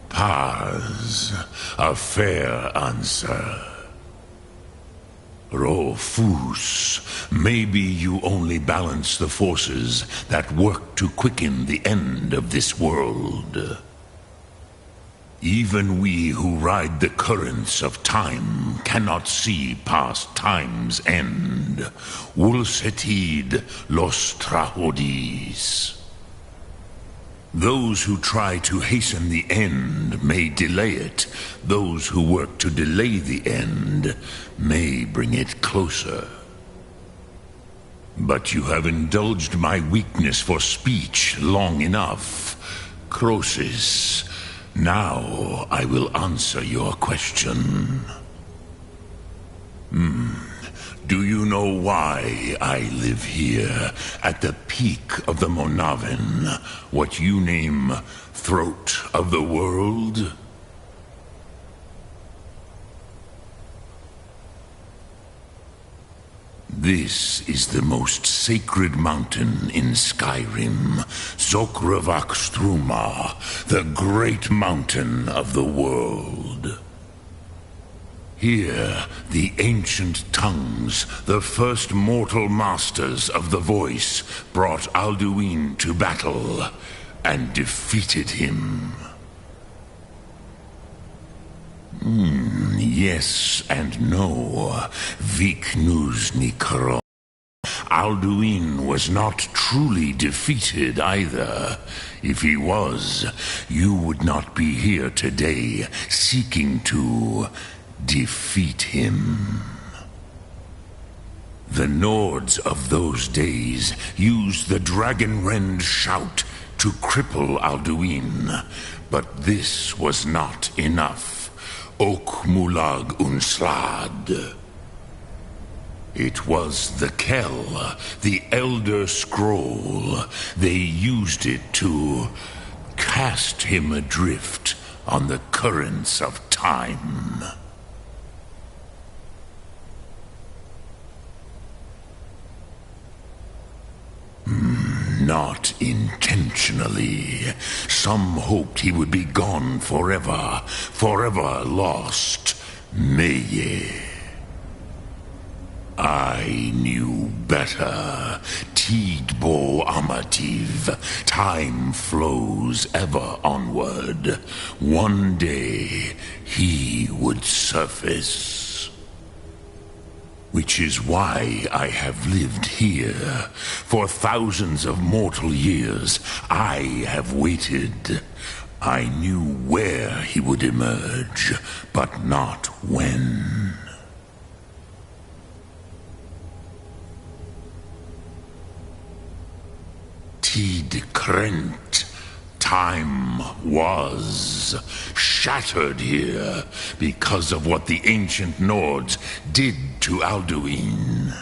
O: Paz, a fair answer. Rofus, maybe you only balance the forces that work to quicken the end of this world. Even we who ride the currents of time cannot see past time's end. Wulsetid los trahodis. Those who try to hasten the end may delay it. Those who work to delay the end may bring it closer. But you have indulged my weakness for speech long enough. Croesus, now I will answer your question. Do you know why I live here, at the peak of the Monavin, what you name Throat of the World? This is the most sacred mountain in Skyrim, Zokravak Struma, the great mountain of the world. Here, the ancient tongues, the first mortal masters of the voice, brought Alduin to battle and defeated him. Yes and no. Viknus Nikron. Alduin was not truly defeated either. If he was, you would not be here today seeking to defeat him. The Nords of those days used the Dragonrend shout to cripple Alduin, but this was not enough. Ok Mulag Unslad. It was the Kell, the Elder Scroll. They used it to cast him adrift on the currents of time. Not intentionally. Some hoped he would be gone forever, forever lost. Meye. I knew better. Tidbo Amativ. Time flows ever onward. One day he would surface. Which is why I have lived here. For thousands of mortal years, I have waited. I knew where he would emerge, but not when. Tid Krent. Time was shattered here because of what the ancient Nords did to Alduin.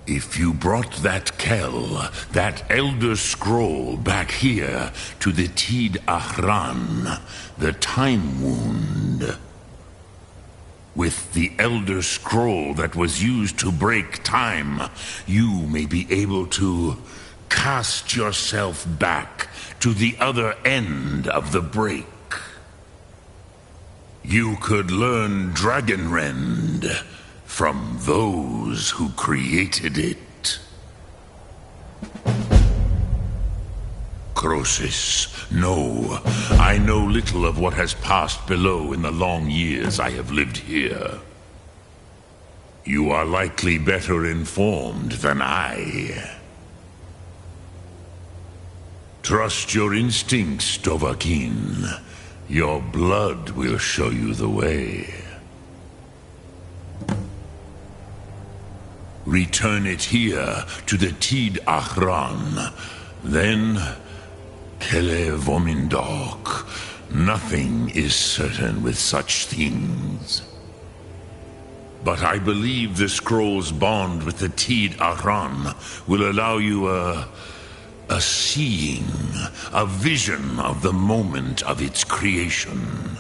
O: If you brought that Kell, that Elder Scroll, back here to the Tid Ahran, the Time Wound, with the Elder Scroll that was used to break time, you may be able to cast yourself back to the other end of the break. You could learn Dragonrend from those who created it. Croesus, no, I know little of what has passed below in the long years I have lived here. You are likely better informed than I. Trust your instincts, Dovahkiin. Your blood will show you the way. Return it here to the Tid Ahran. Then, Kele Vomindok. Nothing is certain with such things. But I believe the scroll's bond with the Tid Ahran will allow you a seeing, a vision of the moment of its creation.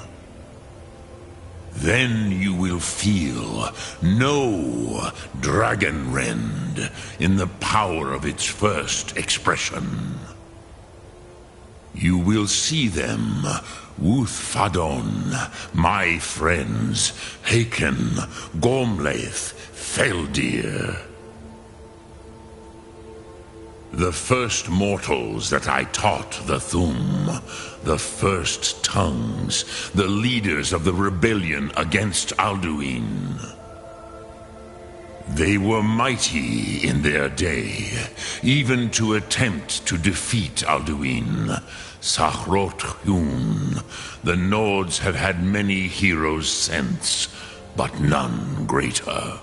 O: Then you will feel, know Dragonrend in the power of its first expression. You will see them, Wuthfadon, my friends, Haken, Gormlaith, Feldir. The first mortals that I taught the Thum, the first tongues, the leaders of the rebellion against Alduin. They were mighty in their day, even to attempt to defeat Alduin. Sahrot Hun, the Nords have had many heroes since, but none greater.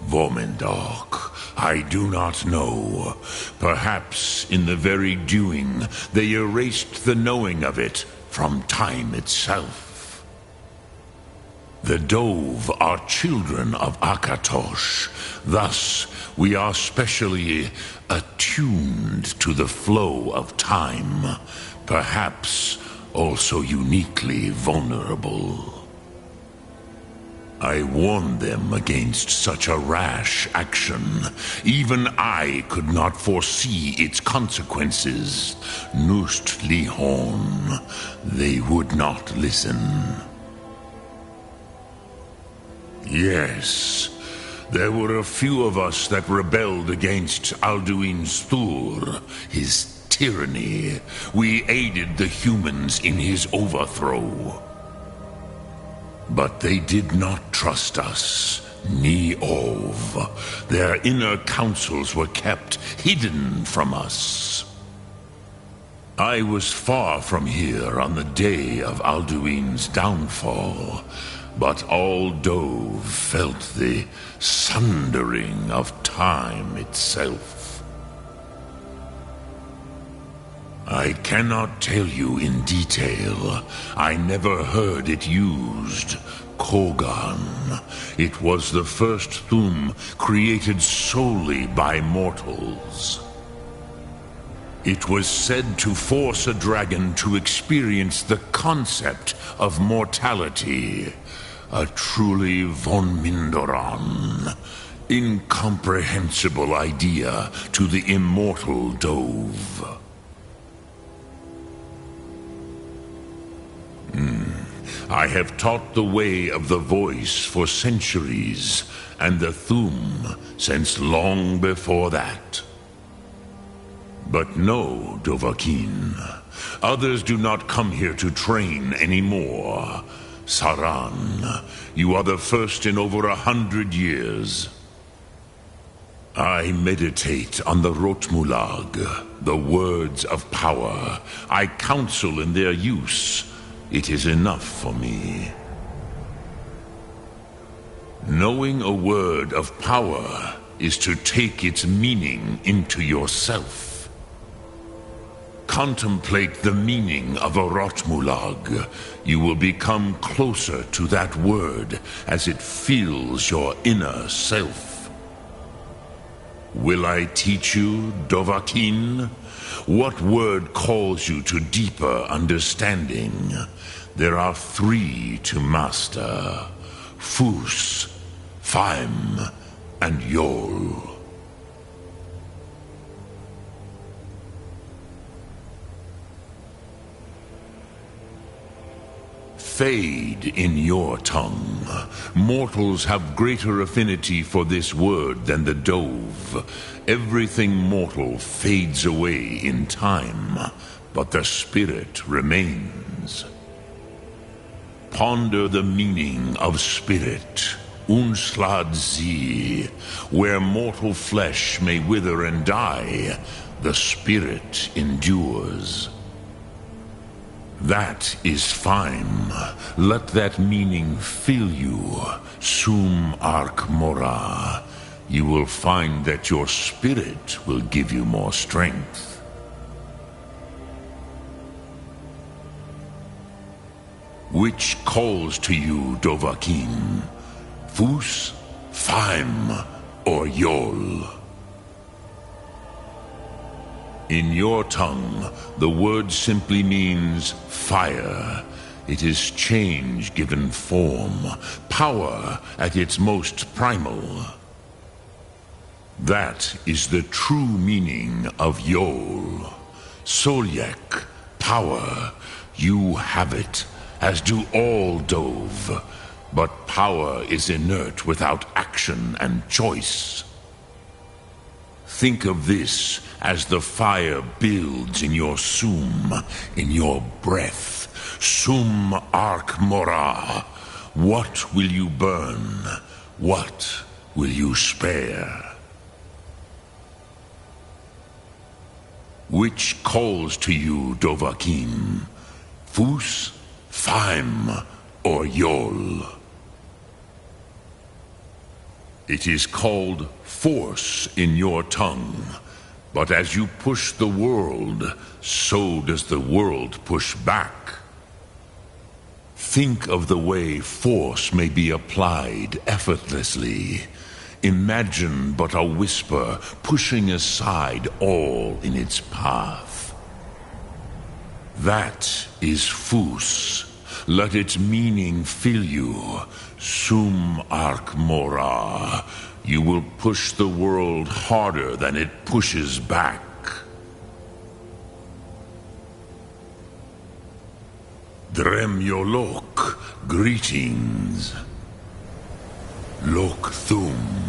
O: Vomindok, I do not know. Perhaps in the very doing, they erased the knowing of it from time itself. The Dove are children of Akatosh. Thus, we are specially attuned to the flow of time, perhaps also uniquely vulnerable. I warned them against such a rash action. Even I could not foresee its consequences. Nust Lihon, they would not listen. Yes, there were a few of us that rebelled against Alduin's Thur, his tyranny. We aided the humans in his overthrow. But they did not trust us, ni Ov. Their inner counsels were kept hidden from us. I was far from here on the day of Alduin's downfall, but all Dove felt the sundering of time itself. I cannot tell you in detail. I never heard it used. Kogan. It was the first Thum created solely by mortals. It was said to force a dragon to experience the concept of mortality. A truly von Mindoran. Incomprehensible idea to the immortal Dove. I have taught the way of the voice for centuries, and the Thum since long before that. But no, Dovahkiin. Others do not come here to train anymore. Saran, you are the first in over 100 years. I meditate on the Rotmulag, the words of power. I counsel in their use. It is enough for me. Knowing a word of power is to take its meaning into yourself. Contemplate the meaning of a Rotmulag. You will become closer to that word as it fills your inner self. Will I teach you, Dovahkiin? What word calls you to deeper understanding? There are 3 to master. Fus, Faim, and Yol. Fade in your tongue. Mortals have greater affinity for this word than the Dove. Everything mortal fades away in time, but the spirit remains. Ponder the meaning of spirit, Unslad Zi. Where mortal flesh may wither and die, the spirit endures. That is Faim. Let that meaning fill you, Sum Ark Mora. You will find that your spirit will give you more strength. Which calls to you, Dovahkiin? Fus, Faim, or Yol? In your tongue, the word simply means fire. It is change given form, power at its most primal. That is the true meaning of Yol. Solyek, power. You have it, as do all Dove. But power is inert without action and choice. Think of this as the fire builds in your Sum, in your breath. Sum Ark Mora. What will you burn? What will you spare? Which calls to you, Dovahkiin? Fus, Faim, or Yol? It is called force in your tongue. But as you push the world, so does the world push back. Think of the way force may be applied effortlessly. Imagine but a whisper pushing aside all in its path. That is Fus. Let its meaning fill you. Sum Ark Mora. You will push the world harder than it pushes back. Dremyolok, greetings. Lok Thum.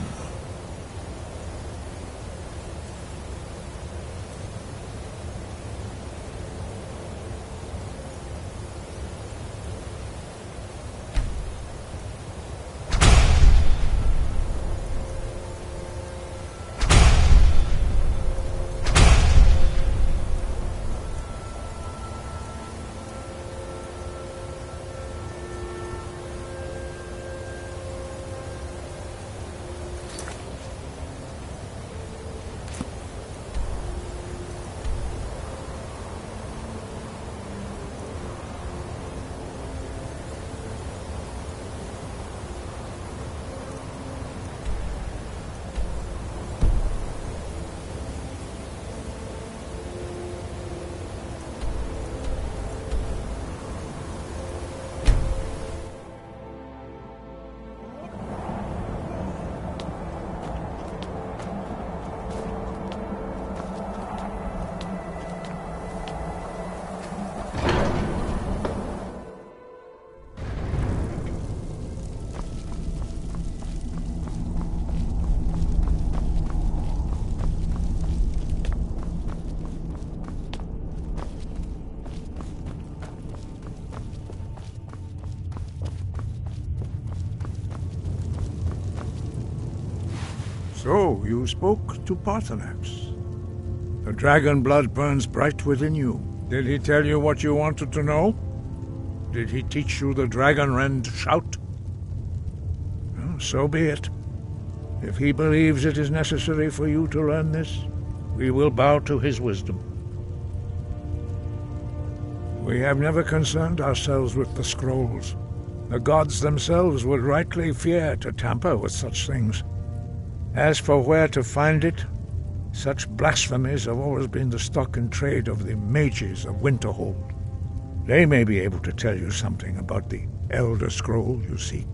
N: So, you spoke to Parthenax. The dragon blood burns bright within you. Did he tell you what you wanted to know? Did he teach you the dragon rend shout? Well, so be it. If he believes it is necessary for you to learn this, we will bow to his wisdom. We have never concerned ourselves with the scrolls. The gods themselves would rightly fear to tamper with such things. As for where to find it, such blasphemies have always been the stock and trade of the mages of Winterhold. They may be able to tell you something about the Elder Scroll you seek.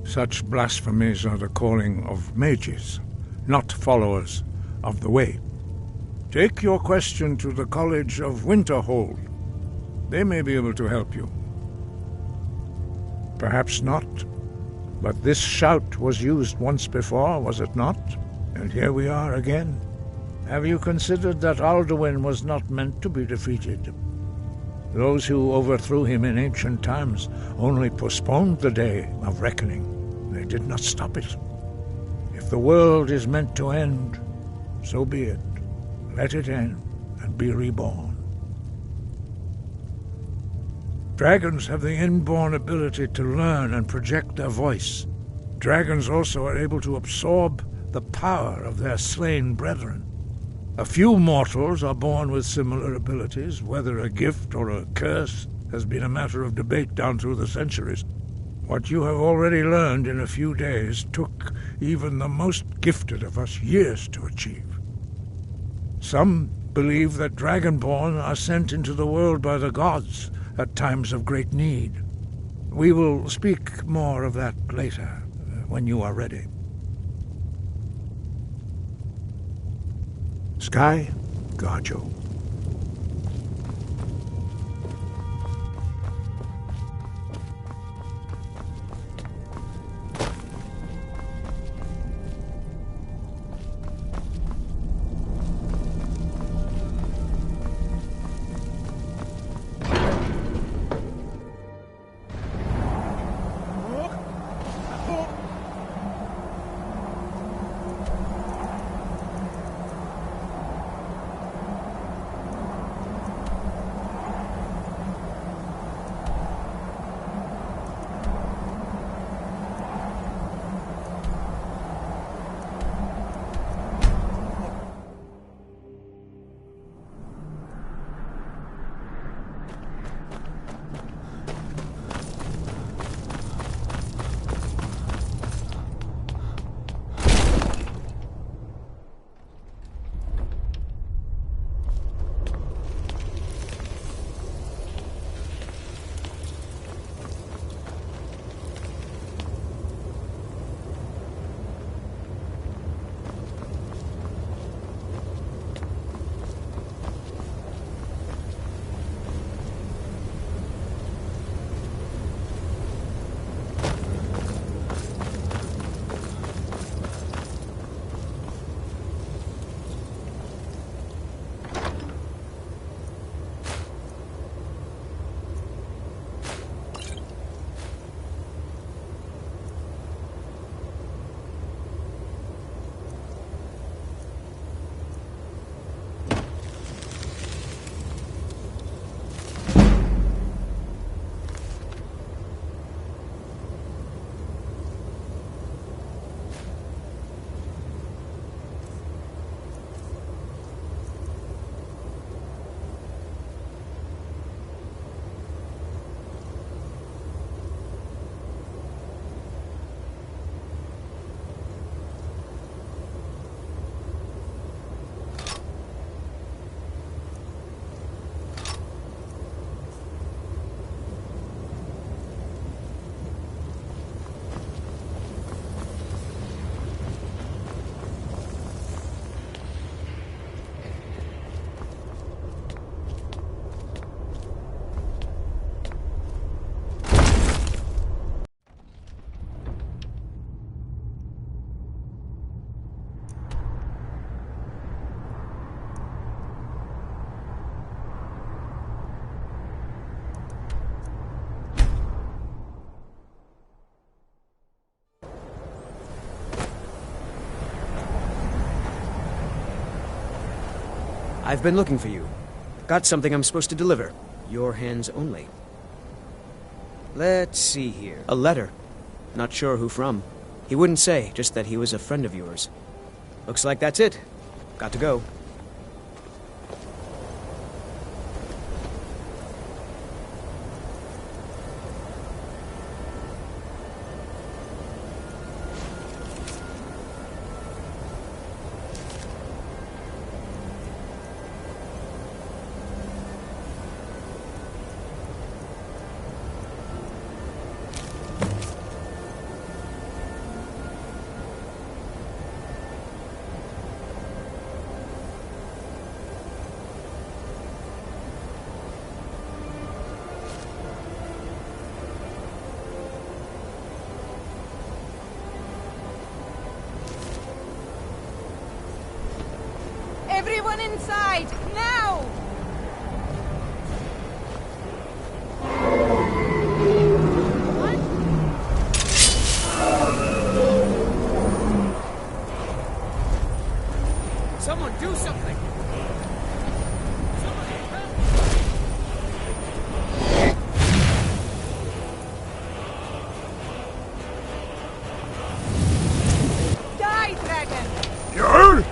N: Such blasphemies are the calling of mages, not followers of the Way. Take your question to the College of Winterhold. They may be able to help you. Perhaps not, but this shout was used once before, was it not? And here we are again. Have you considered that Alduin was not meant to be defeated? Those who overthrew him in ancient times only postponed the day of reckoning. They did not stop it. If the world is meant to end, so be it. Let it end and be reborn. Dragons have the inborn ability to learn and project their voice. Dragons also are able to absorb the power of their slain brethren. A few mortals are born with similar abilities. Whether a gift or a curse has been a matter of debate down through the centuries. What you have already learned in a few days took even the most gifted of us years to achieve. Some believe that Dragonborn are sent into the world by the gods at times of great need. We will speak more of that later, when you are ready. Sky Garjo.
P: I've been looking for you. Got something I'm supposed to deliver. Your hands only. Let's see here. A letter. Not sure who from. He wouldn't say, just that he was a friend of yours. Looks like that's it. Got to go.
L: Everyone inside, now!
P: Someone do something!
L: Die, dragon!
O: Yarr!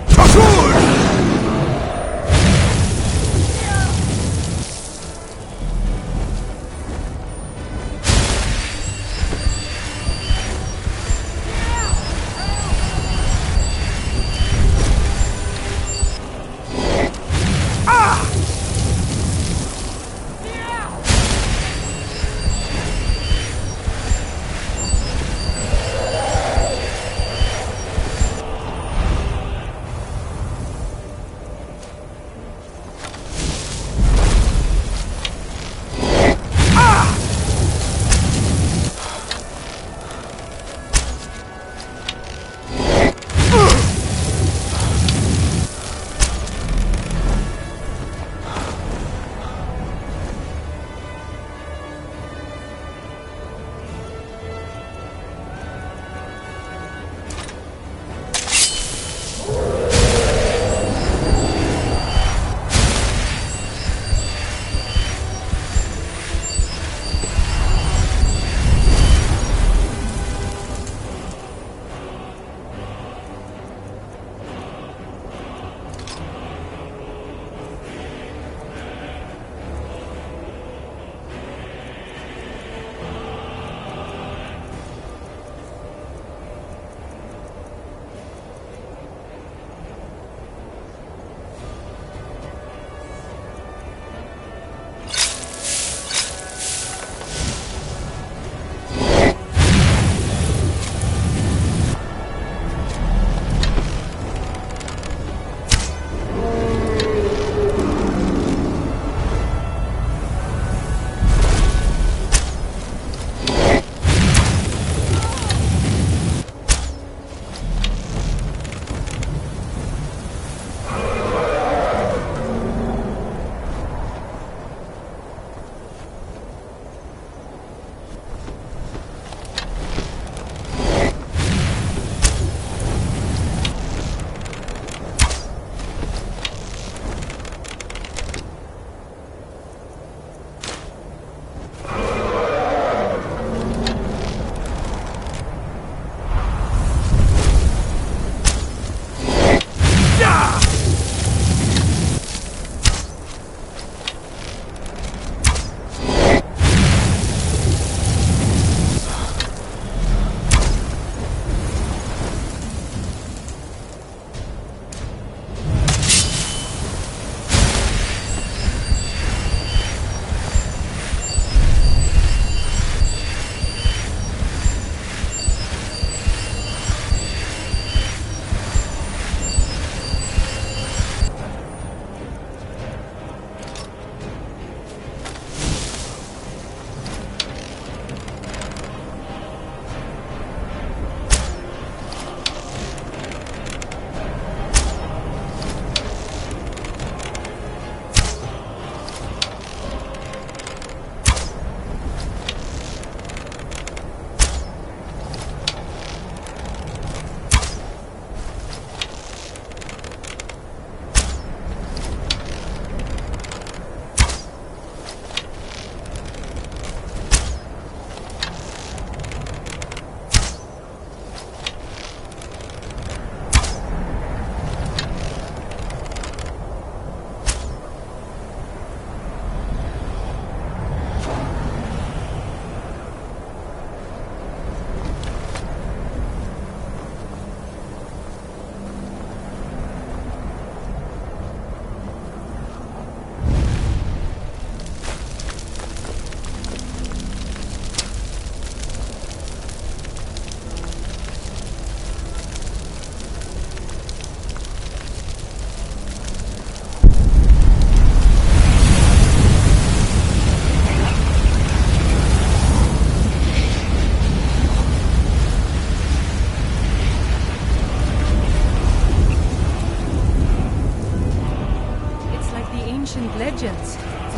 E: legends.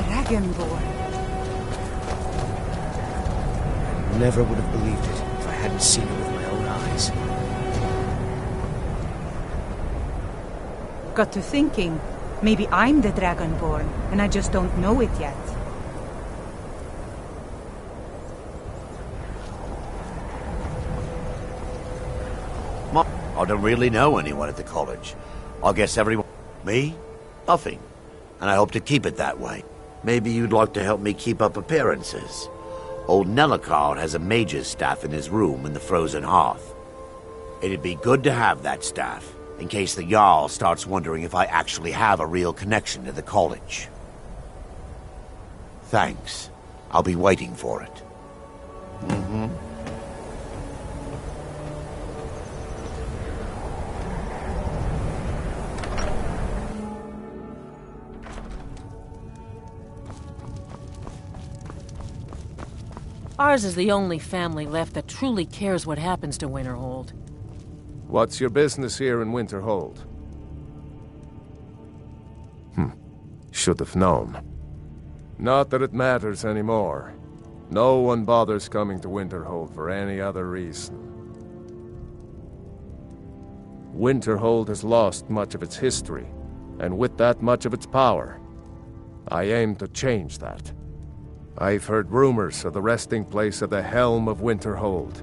E: Dragonborn.
P: Never would have believed it if I hadn't seen it with my own eyes.
E: Got to thinking, maybe I'm the Dragonborn, and I just don't know it yet.
Q: I don't really know anyone at the college. I guess everyone... Me? Nothing. And I hope to keep it that way. Maybe you'd like to help me keep up appearances. Old Nellicard has a mage's staff in his room in the frozen hearth. It'd be good to have that staff, in case the Jarl starts wondering if I actually have a real connection to the college. Thanks. I'll be waiting for it. Mm-hmm.
K: Ours is the only family left that truly cares what happens to Winterhold.
B: What's your business here in Winterhold? Should have known. Not that it matters anymore. No one bothers coming to Winterhold for any other reason. Winterhold has lost much of its history, and with that much of its power. I aim to change that. I've heard rumors of the resting place of the Helm of Winterhold.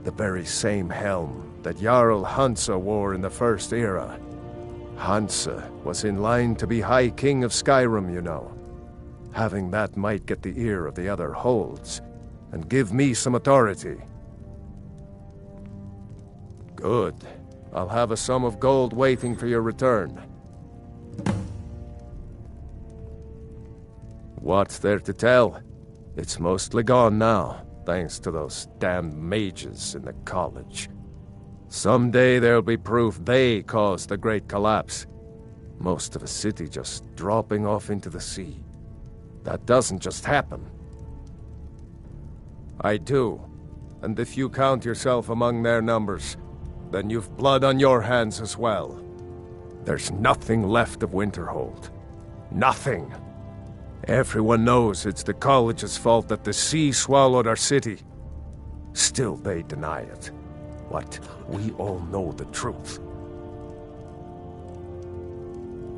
B: The very same helm that Jarl Hansa wore in the First Era. Hansa was in line to be High King of Skyrim, you know. Having that might get the ear of the other holds, and give me some authority. Good. I'll have a sum of gold waiting for your return. What's there to tell? It's mostly gone now, thanks to those damned mages in the college. Someday there'll be proof they caused the Great Collapse. Most of a city just dropping off into the sea. That doesn't just happen. I do. And if you count yourself among their numbers, then you've blood on your hands as well. There's nothing left of Winterhold. Nothing. Everyone knows it's the college's fault that the sea swallowed our city. Still they deny it. But we all know the truth.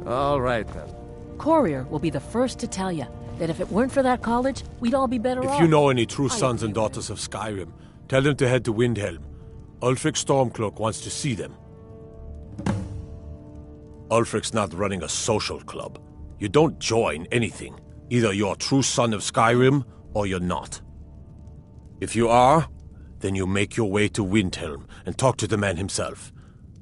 B: All right, then.
K: Courier will be the first to tell you that if it weren't for that college, we'd all be better off.
C: If you know any true sons and daughters of Skyrim, tell them to head to Windhelm. Ulfric Stormcloak wants to see them. Ulfric's not running a social club. You don't join anything. Either you're a true son of Skyrim, or you're not. If you are, then you make your way to Windhelm and talk to the man himself.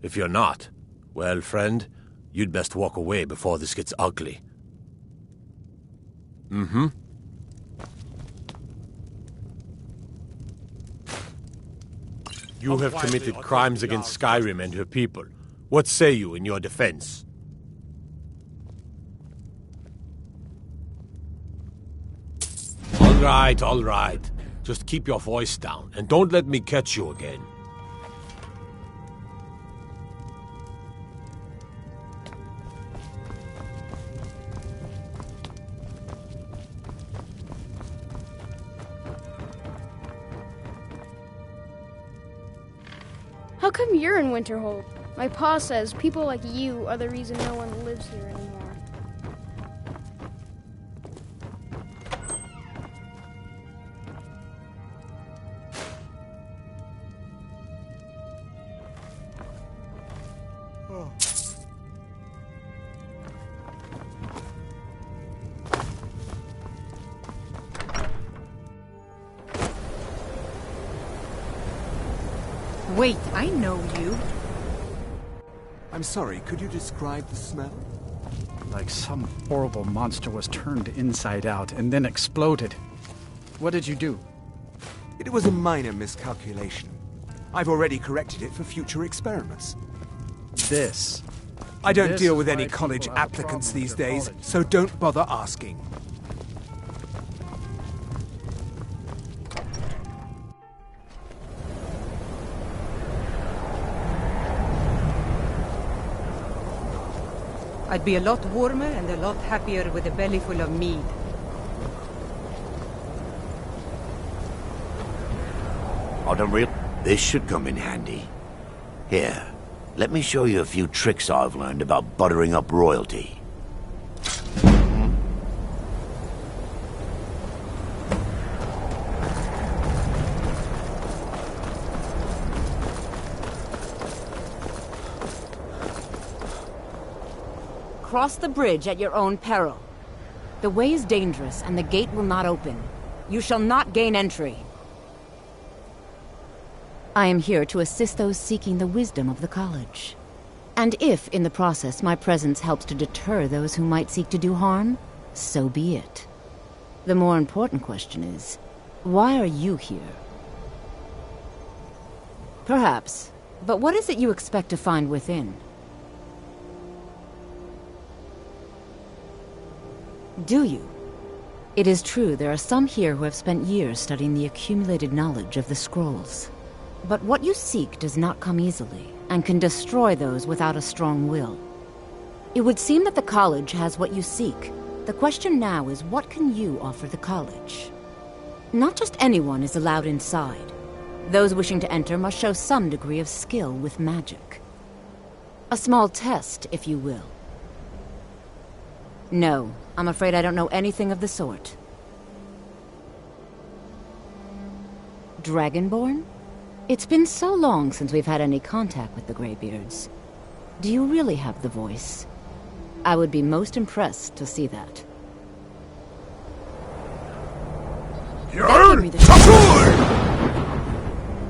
C: If you're not, well, friend, you'd best walk away before this gets ugly. Mm-hmm. You have committed crimes against Skyrim and her people. What say you in your defense? All right. Just keep your voice down, and don't let me catch you again.
R: How come you're in Winterhold? My pa says people like you are the reason no one lives here anymore.
E: Wait, I know you.
S: I'm sorry, could you describe the smell?
T: Like some horrible monster was turned inside out and then exploded. What did you do?
S: It was a minor miscalculation. I've already corrected it for future experiments.
T: This.
S: I don't
T: This
S: deal with
T: is
S: any
T: why
S: college
T: people have
S: applicants
T: problems
S: these
T: with
S: days,
T: college.
S: so don't bother asking.
E: I'd be a lot warmer and a lot happier with a belly full of mead.
Q: I don't really... This should come in handy. Here, let me show you a few tricks I've learned about buttering up royalty.
K: Cross the bridge at your own peril. The way is dangerous, and the gate will not open. You shall not gain entry. I am here to assist those seeking the wisdom of the college. And if, in the process, my presence helps to deter those who might seek to do harm, so be it. The more important question is, why are you here? Perhaps, but what is it you expect to find within? Do you? It is true there are some here who have spent years studying the accumulated knowledge of the scrolls. But what you seek does not come easily, and can destroy those without a strong will. It would seem that the college has what you seek. The question now is, what can you offer the college? Not just anyone is allowed inside. Those wishing to enter must show some degree of skill with magic. A small test, if you will. No, I'm afraid I don't know anything of the sort. Dragonborn? It's been so long since we've had any contact with the Greybeards. Do you really have the voice? I would be most impressed to see that. Give me the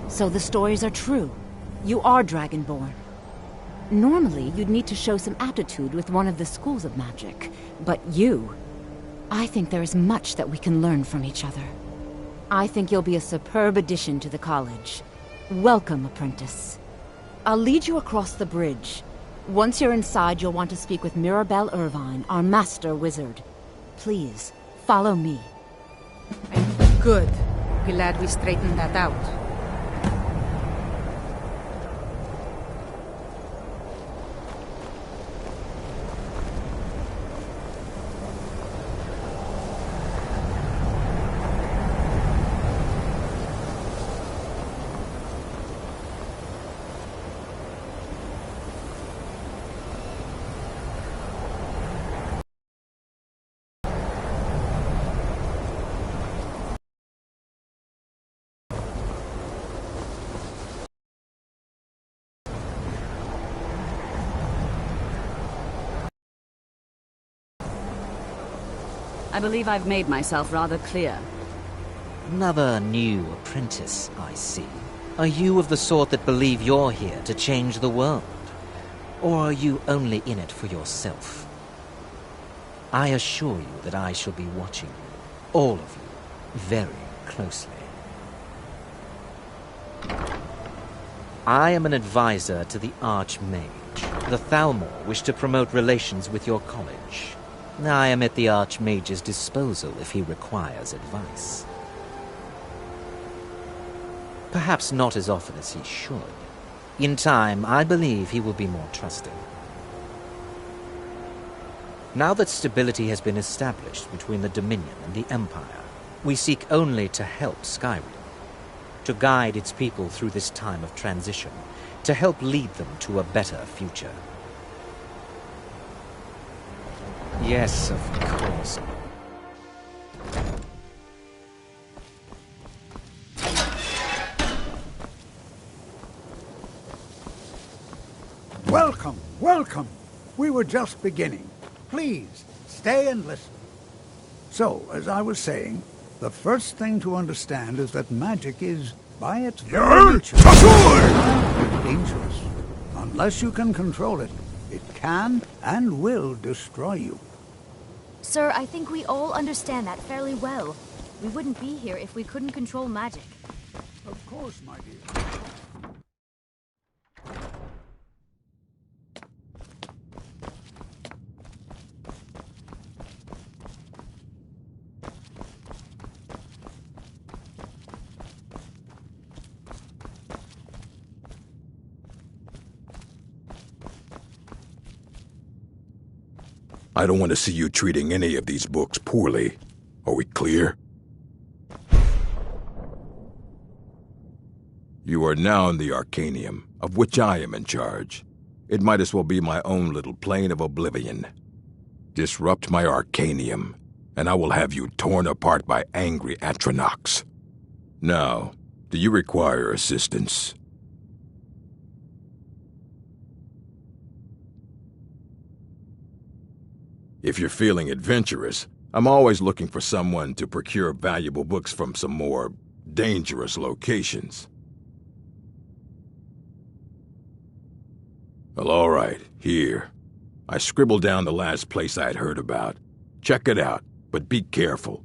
K: So the stories are true. You are Dragonborn. Normally, you'd need to show some aptitude with one of the schools of magic. But you... I think there is much that we can learn from each other. I think you'll be a superb addition to the college. Welcome, apprentice. I'll lead you across the bridge. Once you're inside, you'll want to speak with Mirabelle Irvine, our master wizard. Please, follow me.
E: Good. Glad we straightened that out.
U: I believe I've made myself rather clear.
V: Another new apprentice, I see. Are you of the sort that believe you're here to change the world? Or are you only in it for yourself? I assure you that I shall be watching you, all of you, very closely. I am an advisor to the Archmage. The Thalmor wish to promote relations with your college. I am at the Archmage's disposal if he requires advice. Perhaps not as often as he should. In time, I believe he will be more trusting. Now that stability has been established between the Dominion and the Empire, we seek only to help Skyrim, to guide its people through this time of transition, to help lead them to a better future. Yes, of course.
W: Welcome, welcome. We were just beginning. Please, stay and listen. So, as I was saying, the first thing to understand is that magic is, by its very nature, dangerous. Unless you can control it, it can and will destroy you.
A: Sir, I think we all understand that fairly well. We wouldn't be here if we couldn't control magic.
W: Of course, my dear.
D: I don't want to see you treating any of these books poorly. Are we clear? You are now in the Arcanium, of which I am in charge. It might as well be my own little plane of oblivion. Disrupt my Arcanium, and I will have you torn apart by angry Atronachs. Now, do you require assistance? If you're feeling adventurous, I'm always looking for someone to procure valuable books from some more dangerous locations. Well, all right, here. I scribbled down the last place I'd heard about. Check it out, but be careful.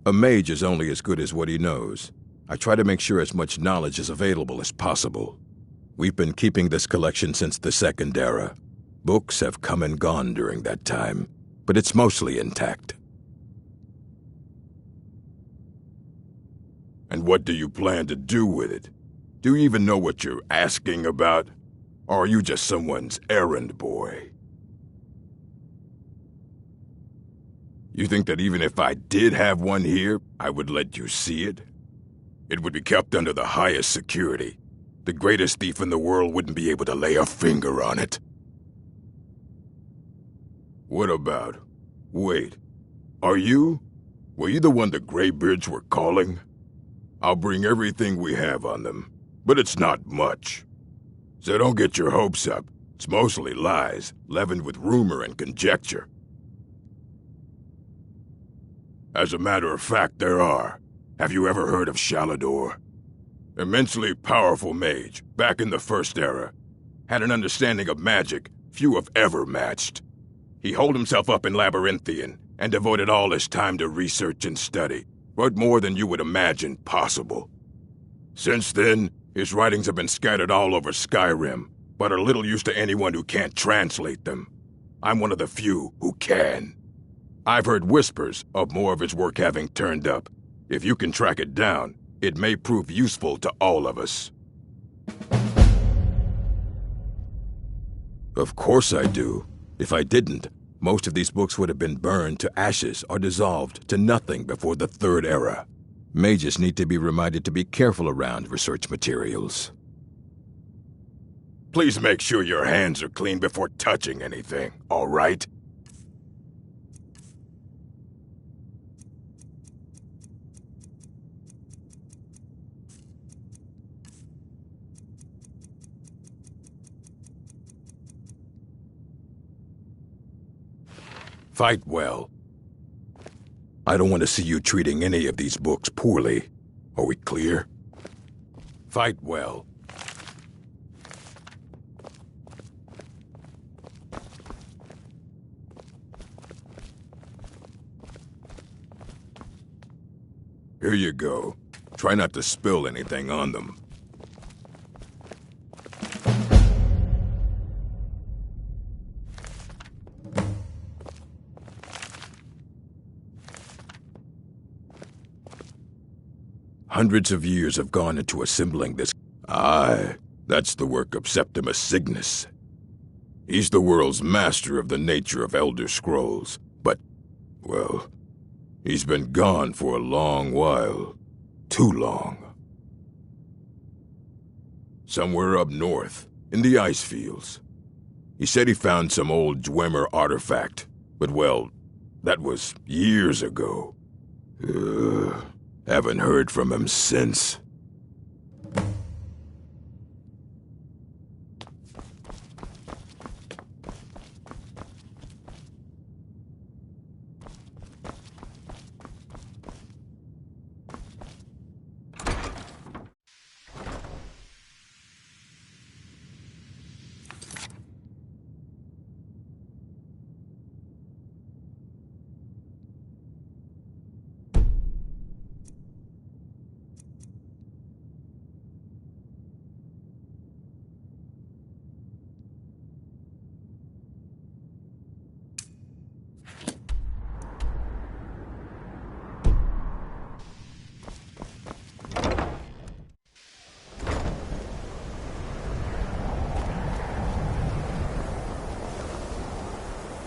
D: A mage is only as good as what he knows. I try to make sure as much knowledge is available as possible. We've been keeping this collection since the Second Era. Books have come and gone during that time, but it's mostly intact. And what do you plan to do with it? Do you even know what you're asking about? Or are you just someone's errand boy? You think that even if I did have one here, I would let you see it? It would be kept under the highest security. The greatest thief in the world wouldn't be able to lay a finger on it. What about? Wait. Were you the one the Greybeards were calling? I'll bring everything we have on them, but it's not much. So don't get your hopes up. It's mostly lies, leavened with rumor and conjecture. As a matter of fact, there are. Have you ever heard of Shalador? Immensely powerful mage, back in the First Era. Had an understanding of magic few have ever matched. He holed himself up in Labyrinthian and devoted all his time to research and study, but more than you would imagine possible. Since then, his writings have been scattered all over Skyrim, but are little use to anyone who can't translate them. I'm one of the few who can. I've heard whispers of more of his work having turned up. If you can track it down, it may prove useful to all of us. Of course I do. If I didn't, most of these books would have been burned to ashes or dissolved to nothing before the Third Era. Mages need to be reminded to be careful around research materials. Please make sure your hands are clean before touching anything, all right? Fight well. I don't want to see you treating any of these books poorly. Are we clear? Fight well. Here you go. Try not to spill anything on them. Hundreds of years have gone into assembling this. Aye, that's the work of Septimus Cygnus. He's the world's master of the nature of Elder Scrolls, but, well, he's been gone for a long while. Too long. Somewhere up north, in the ice fields. He said he found some old Dwemer artifact, but well, that was years ago. Haven't heard from him since.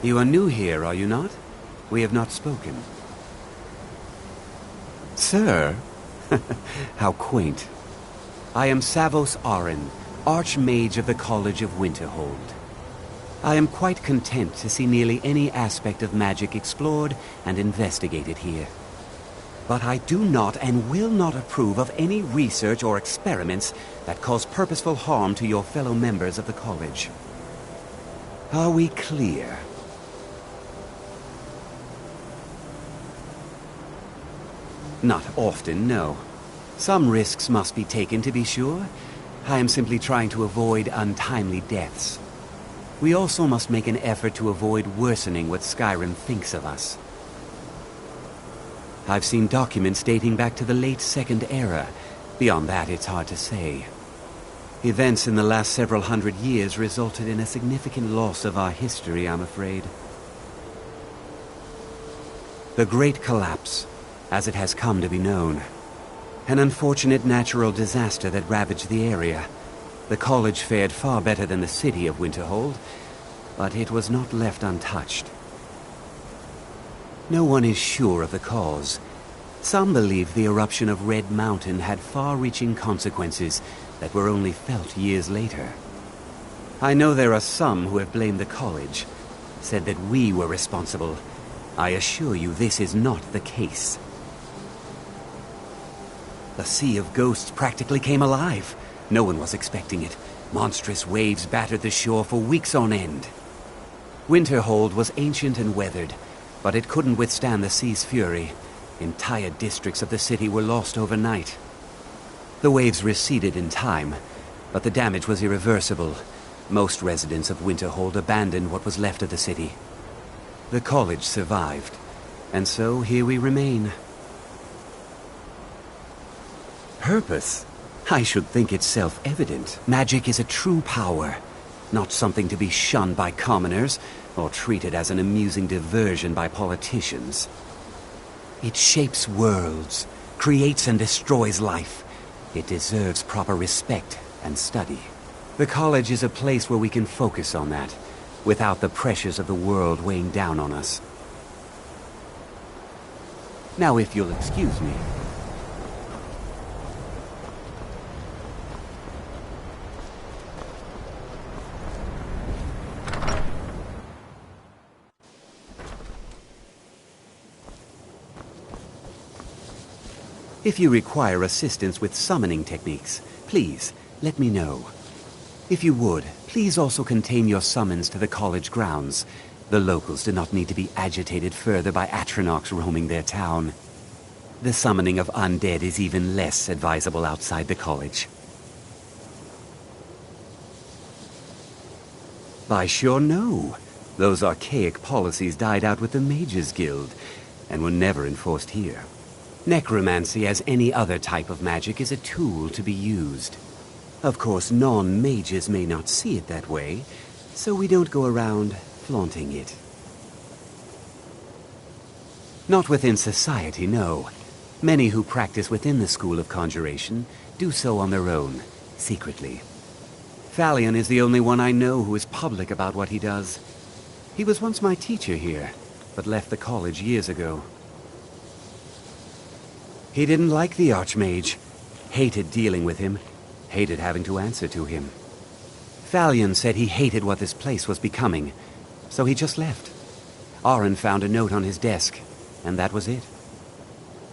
F: You are new here, are you not? We have not spoken. Sir? How quaint. I am Savos Arin, Archmage of the College of Winterhold. I am quite content to see nearly any aspect of magic explored and investigated here. But I do not and will not approve of any research or experiments that cause purposeful harm to your fellow members of the college. Are we clear? Not often, no. Some risks must be taken, to be sure. I am simply trying to avoid untimely deaths. We also must make an effort to avoid worsening what Skyrim thinks of us. I've seen documents dating back to the late Second Era. Beyond that, it's hard to say. Events in the last several hundred years resulted in a significant loss of our history, I'm afraid. The Great Collapse, as it has come to be known. An unfortunate natural disaster that ravaged the area. The college fared far better than the city of Winterhold, but it was not left untouched. No one is sure of the cause. Some believe the eruption of Red Mountain had far-reaching consequences that were only felt years later. I know there are some who have blamed the college, said that we were responsible. I assure you this is not the case. The Sea of Ghosts practically came alive. No one was expecting it. Monstrous waves battered the shore for weeks on end. Winterhold was ancient and weathered, but it couldn't withstand the sea's fury. Entire districts of the city were lost overnight. The waves receded in time, but the damage was irreversible. Most residents of Winterhold abandoned what was left of the city. The college survived, and so here we remain. Purpose? I should think it's self-evident. Magic is a true power, not something to be shunned by commoners or treated as an amusing diversion by politicians. It shapes worlds, creates and destroys life. It deserves proper respect and study. The college is a place where we can focus on that, without the pressures of the world weighing down on us. Now, if you'll excuse me. If you require assistance with summoning techniques, please let me know. If you would, please also contain your summons to the college grounds. The locals do not need to be agitated further by Atronachs roaming their town. The summoning of undead is even less advisable outside the college. By sure no. Those archaic policies died out with the Mages Guild, and were never enforced here. Necromancy, as any other type of magic, is a tool to be used. Of course, non-mages may not see it that way, so we don't go around flaunting it. Not within society, no. Many who practice within the School of Conjuration do so on their own, secretly. Thalion is the only one I know who is public about what he does. He was once my teacher here, but left the college years ago. He didn't like the Archmage, hated dealing with him, hated having to answer to him. Thalion said he hated what this place was becoming, so he just left. Arin found a note on his desk, and that was it.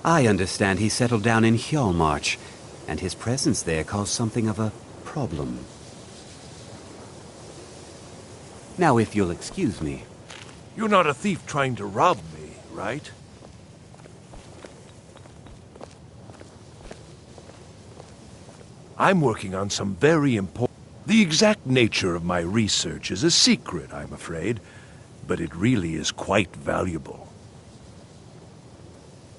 F: I understand he settled down in Hjalmarch, and his presence there caused something of a problem. Now, if you'll excuse me.
B: You're not a thief trying to rob me, right? I'm working on some very important... The exact nature of my research is a secret, I'm afraid, but it really is quite valuable.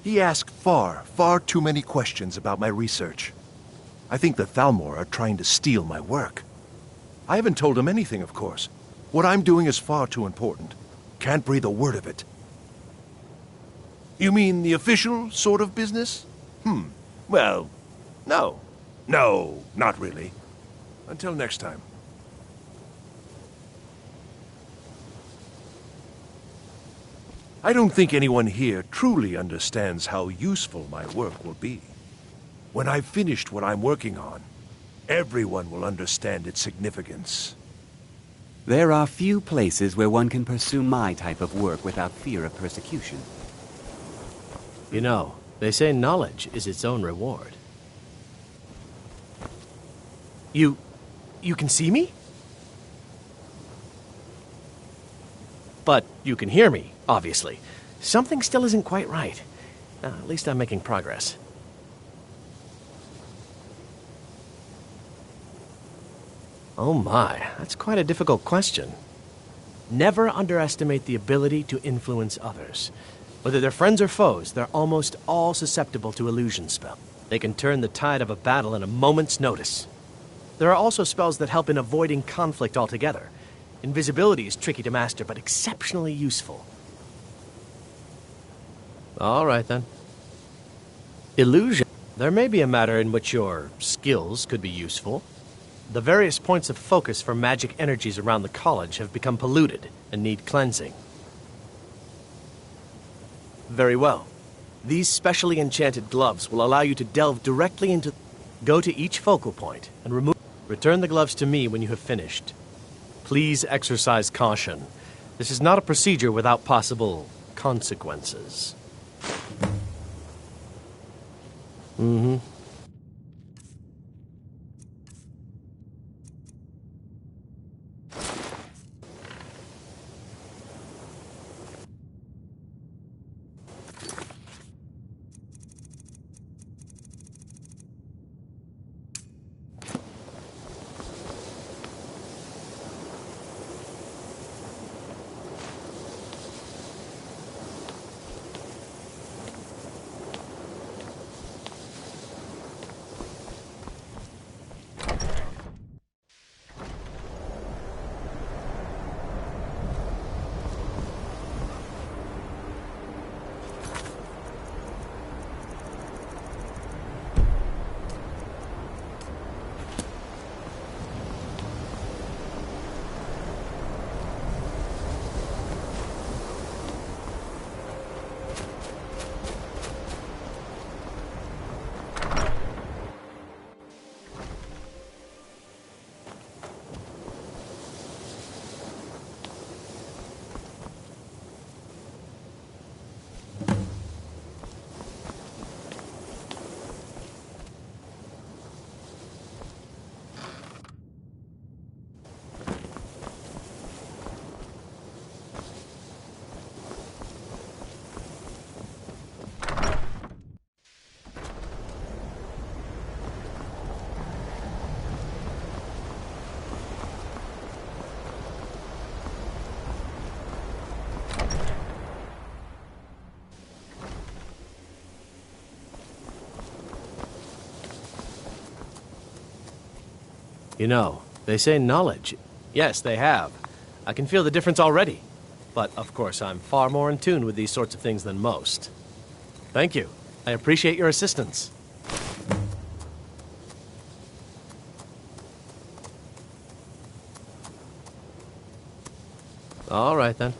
B: He asked far too many questions about my research. I think the Thalmor are trying to steal my work. I haven't told him anything, of course. What I'm doing is far too important. Can't breathe a word of it. You mean the official sort of business? Well, no. No, not really. Until next time. I don't think anyone here truly understands how useful my work will be. When I've finished what I'm working on, everyone will understand its significance.
F: There are few places where one can pursue my type of work without fear of persecution.
G: You know, they say knowledge is its own reward. You can see me? But you can hear me, obviously. Something still isn't quite right. At least I'm making progress. Oh my, that's quite a difficult question. Never underestimate the ability to influence others. Whether they're friends or foes, they're almost all susceptible to illusion spell. They can turn the tide of a battle in a moment's notice. There are also spells that help in avoiding conflict altogether. Invisibility is tricky to master, but exceptionally useful. All right, then. Illusion. There may be a matter in which your skills could be useful. The various points of focus for magic energies around the college have become polluted and need cleansing. Very well. These specially enchanted gloves will allow you to delve directly into... Go to each focal point and remove... Return the gloves to me when you have finished. Please exercise caution. This is not a procedure without possible consequences. Mm-hmm. You know, they say knowledge. Yes, they have. I can feel the difference already. But, of course, I'm far more in tune with these sorts of things than most. Thank you. I appreciate your assistance. All right, then.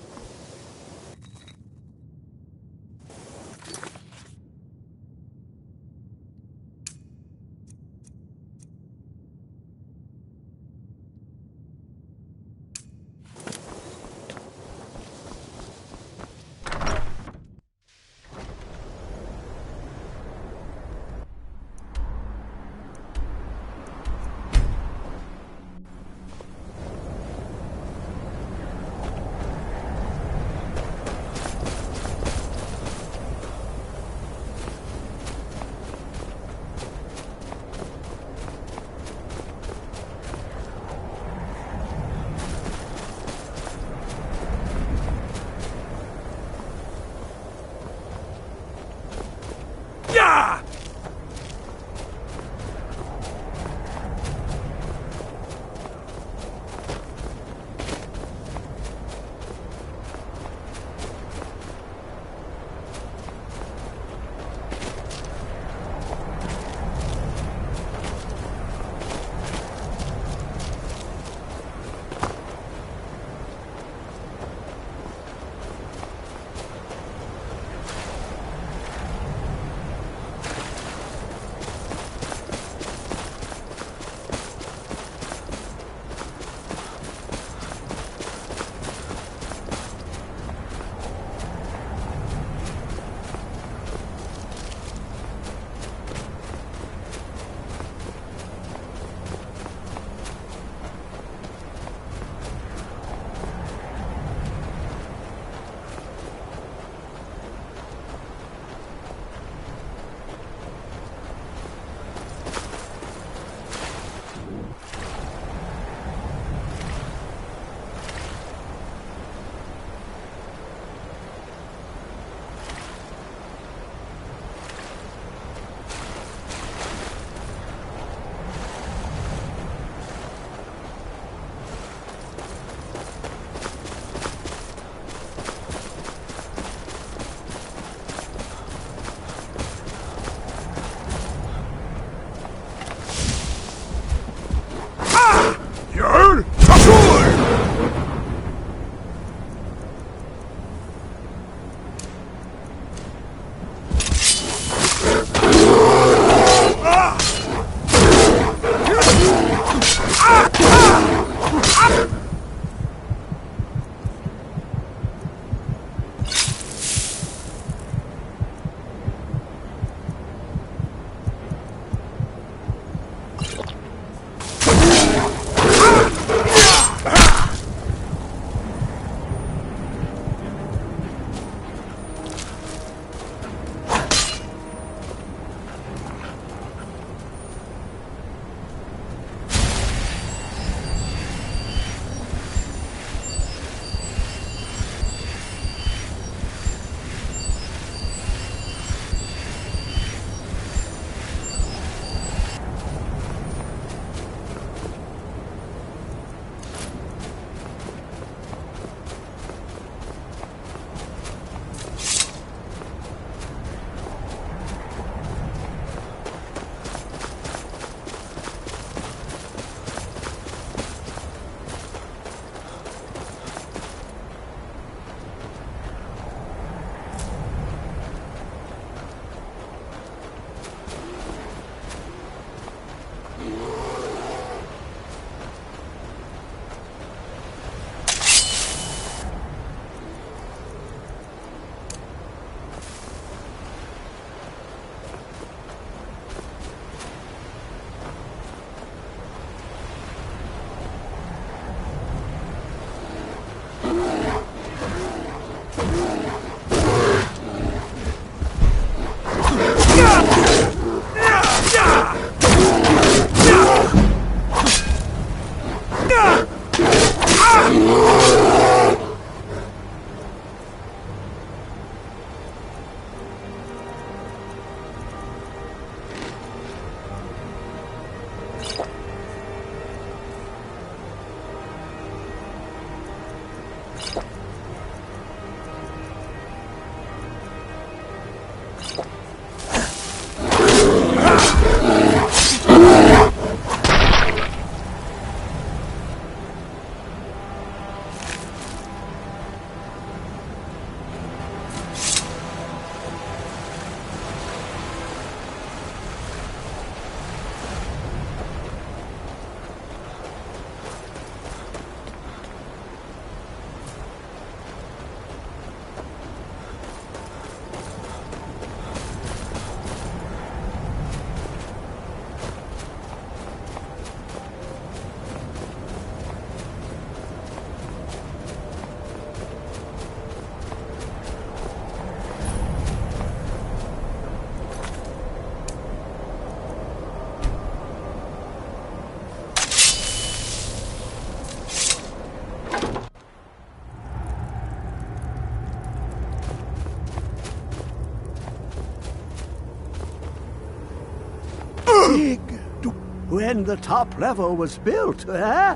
H: When the top level was built, eh?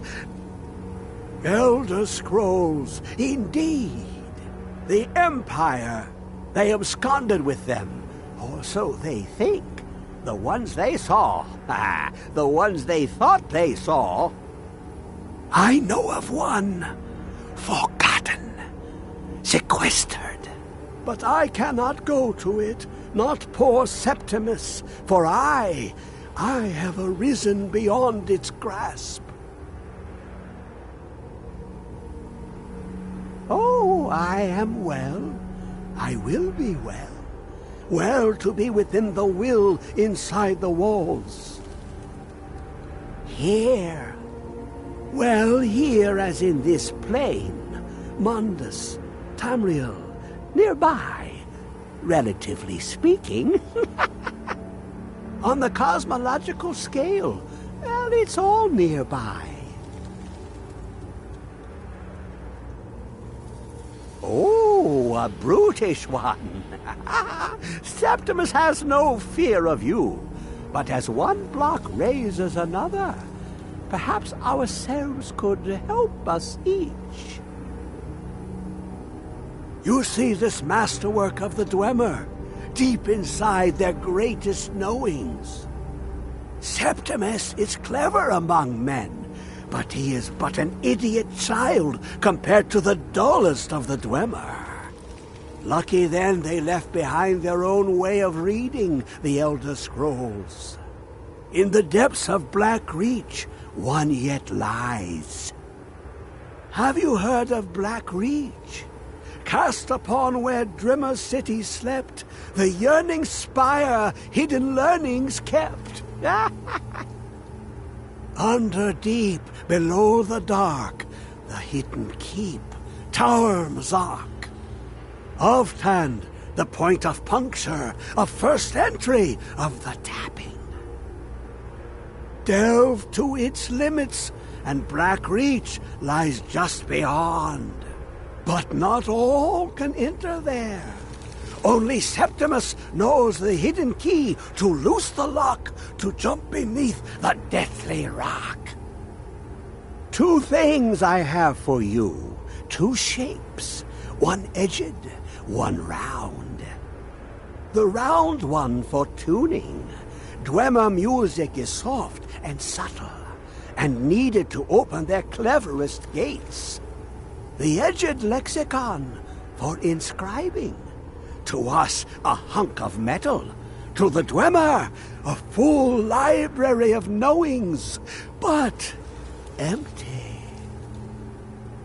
H: Elder Scrolls, indeed. The Empire. They absconded with them, or so they think. The ones they saw. The ones they thought they saw. I know of one. Forgotten. Sequestered. But I cannot go to it, not poor Septimus, for I have arisen beyond its grasp. Oh, I am well. I will be well. Well to be within the will inside the walls. Here. Well, here as in this plain. Mundus, Tamriel, nearby, relatively speaking. On the cosmological scale, well, it's all nearby. Oh, a brutish one. Septimus has no fear of you, but as one block raises another, perhaps ourselves could help us each. You see this masterwork of the Dwemer, deep inside their greatest knowings. Septimus is clever among men, but he is but an idiot child compared to the dullest of the Dwemer. Lucky then they left behind their own way of reading the Elder Scrolls. In the depths of Black Reach, one yet lies. Have you heard of Black Reach? Cast upon where Drimmer City slept, the yearning spire hidden learnings kept. Under deep, below the dark, the hidden keep, Tower Mazark. Ofthand, the point of puncture, of first entry, of the tapping. Delve to its limits, and Black Reach lies just beyond. But not all can enter there. Only Septimus knows the hidden key to loose the lock, to jump beneath the deathly rock. Two things I have for you, two shapes, one edged, one round. The round one for tuning. Dwemer music is soft and subtle, and needed to open their cleverest gates. The edged lexicon for inscribing. To us, a hunk of metal. To the Dwemer, a full library of knowings, but empty.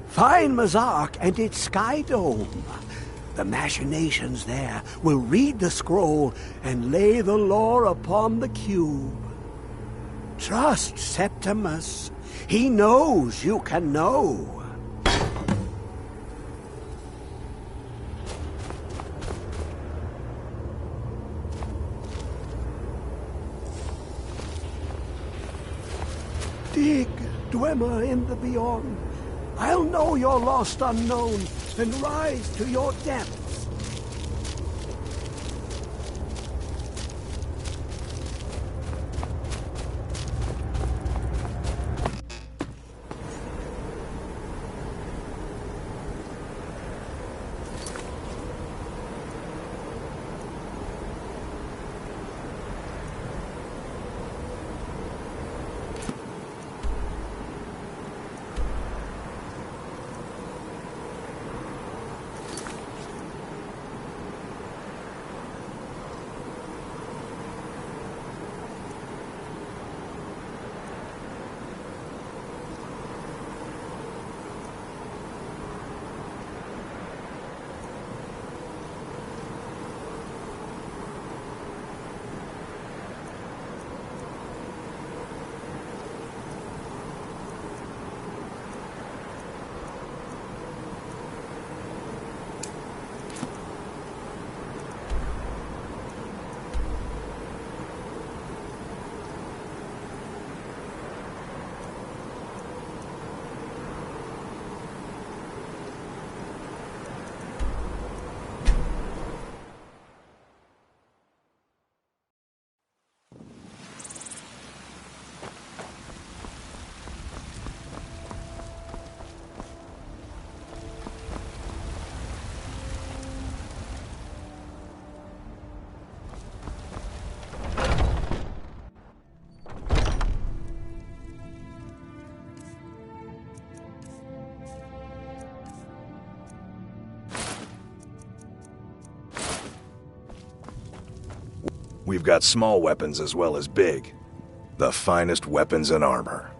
H: Find Mazark and its sky dome. The machinations there will read the scroll and lay the lore upon the cube. Trust Septimus. He knows you can know. Speak, Dwemer in the beyond. I'll know your lost unknown and rise to your depths.
I: We've got small weapons as well as big. The finest weapons and armor.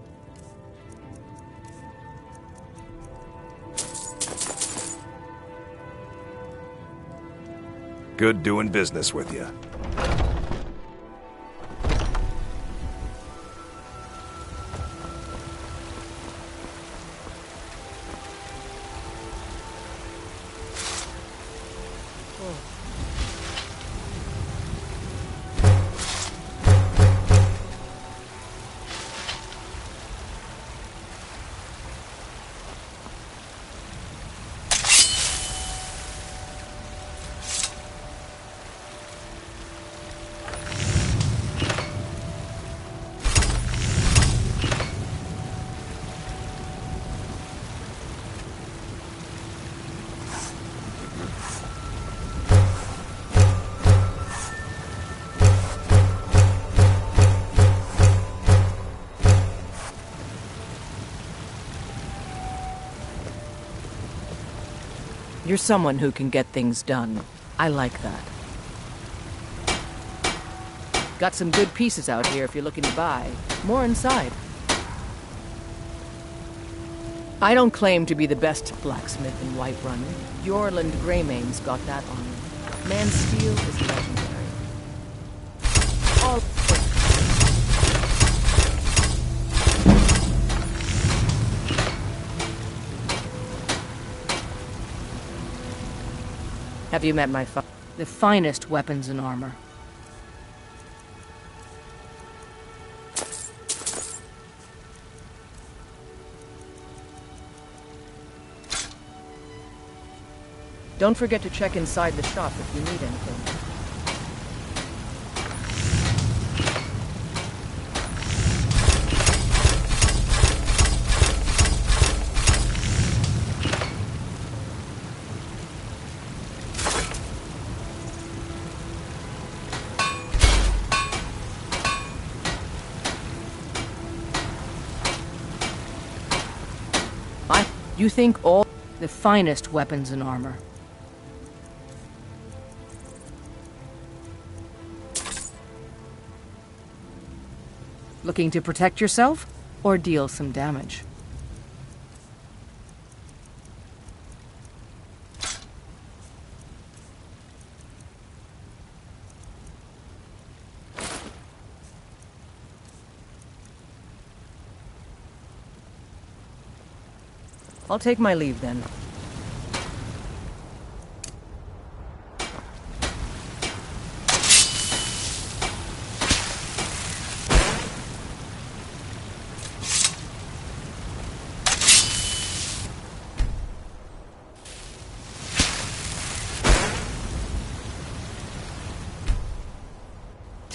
I: Good doing business with you.
K: You're someone who can get things done. I like that. Got some good pieces out here if you're looking to buy. More inside. I don't claim to be the best blacksmith in Whiterun. Yorland Greymane's got that on him. Man's steel is legendary. All Have you met my the finest weapons and armor? Don't forget to check inside the shop if you need anything. You think all the finest weapons and armor. Looking to protect yourself or deal some damage? I'll take my leave then.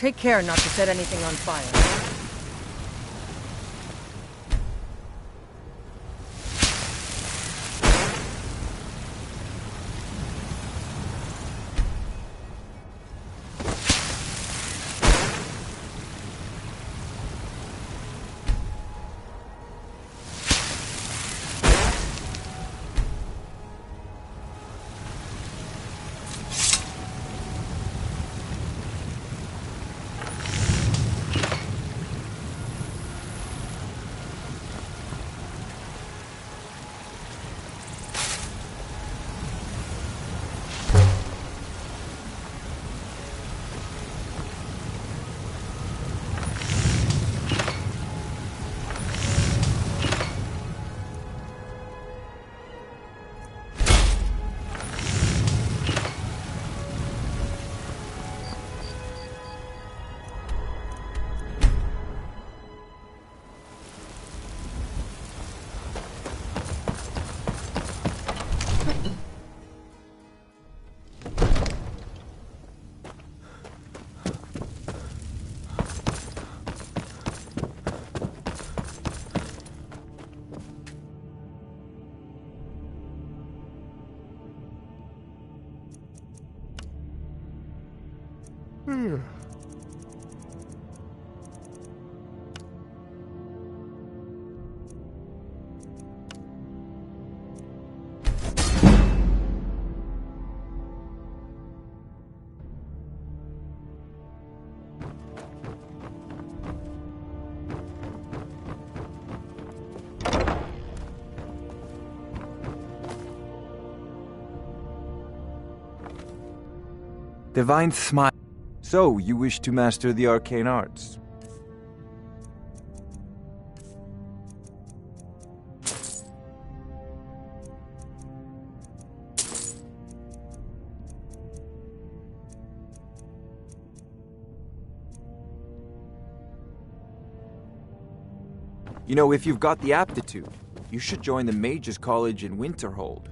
L: Take care not to set anything on fire.
S: Divine Smile. So, you wish to master the arcane arts? You know, if you've got the aptitude, you should join the Mages College in Winterhold.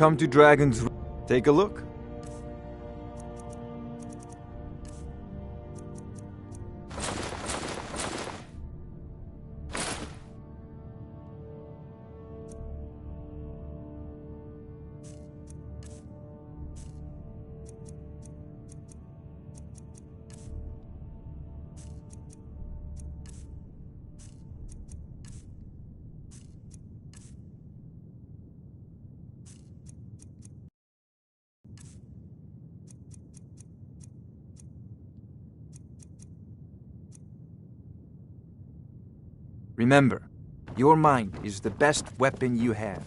S: Come to Dragon's... Take a look. Remember, your mind is the best weapon you have.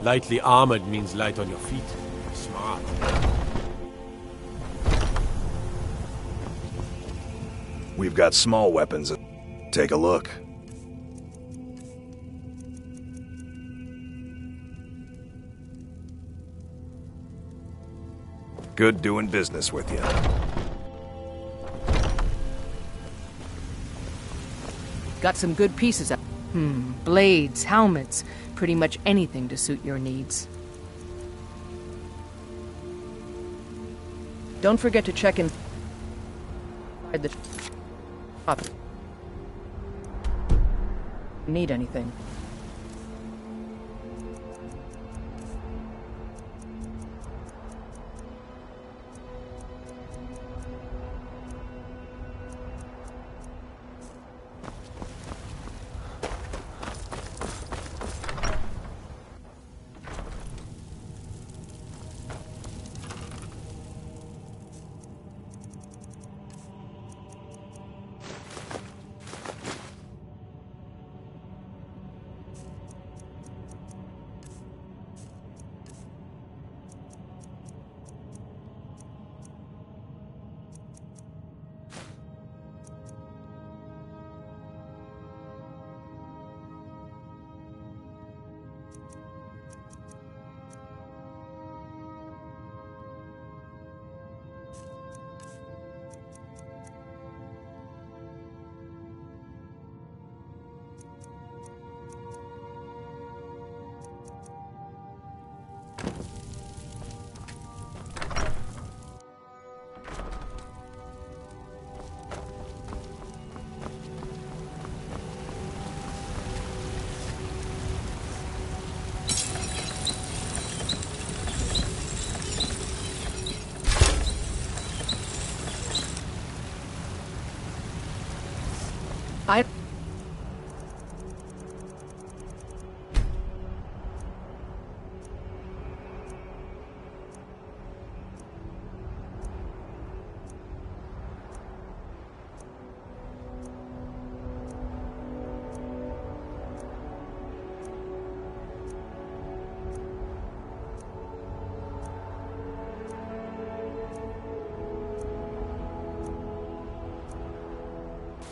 C: Lightly armored means light on your feet. Smart.
I: We've got small weapons. Take a look. Good doing business with you.
L: Got some good pieces up. Blades, helmets, pretty much anything to suit your needs. Don't forget to check in the shop. Need anything?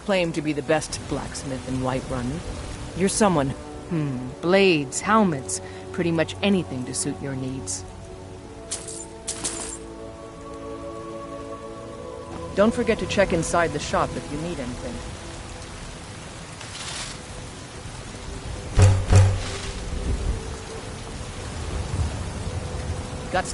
L: Claim to be the best blacksmith in Whiterun. You're someone. Blades, helmets, pretty much anything to suit your needs. Don't forget to check inside the shop if you need anything. Got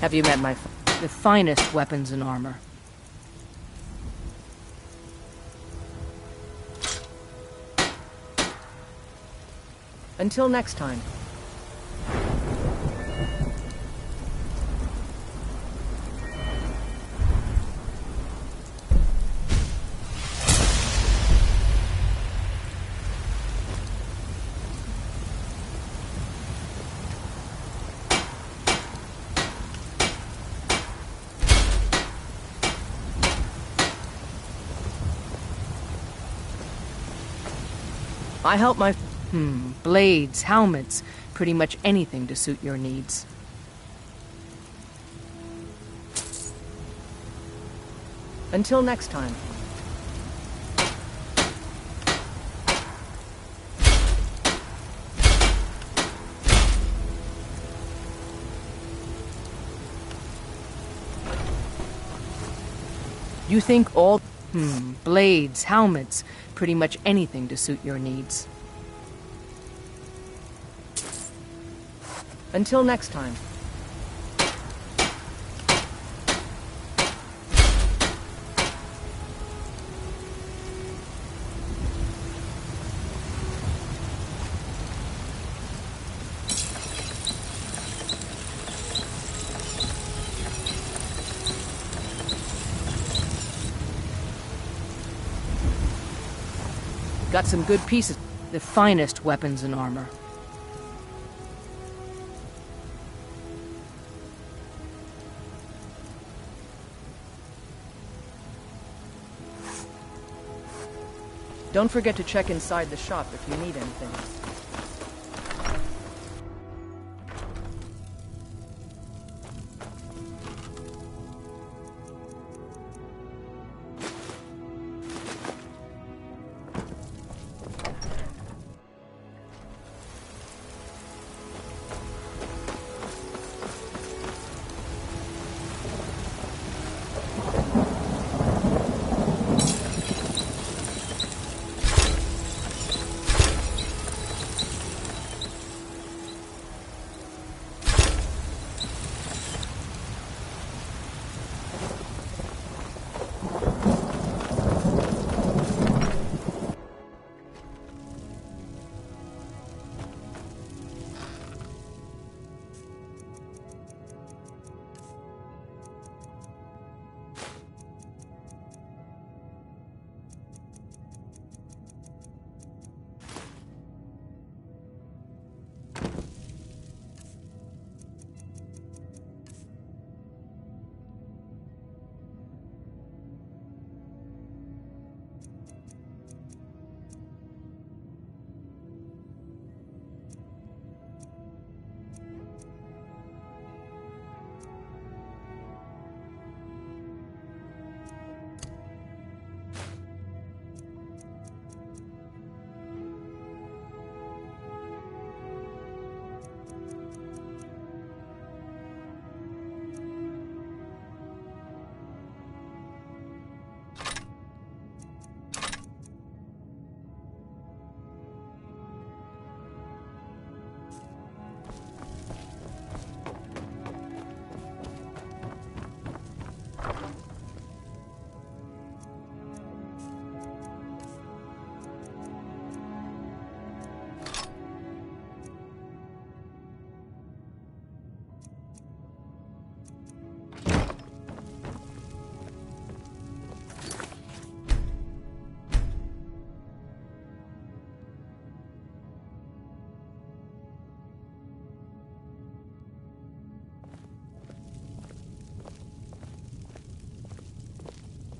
L: Have you met the finest weapons and armor? Until next time. I help my blades, helmets, pretty much anything to suit your needs. Until next time. You think all blades, helmets, pretty much anything to suit your needs. Until next time. got some good pieces. The finest weapons and armor. Don't forget to check inside the shop if you need anything.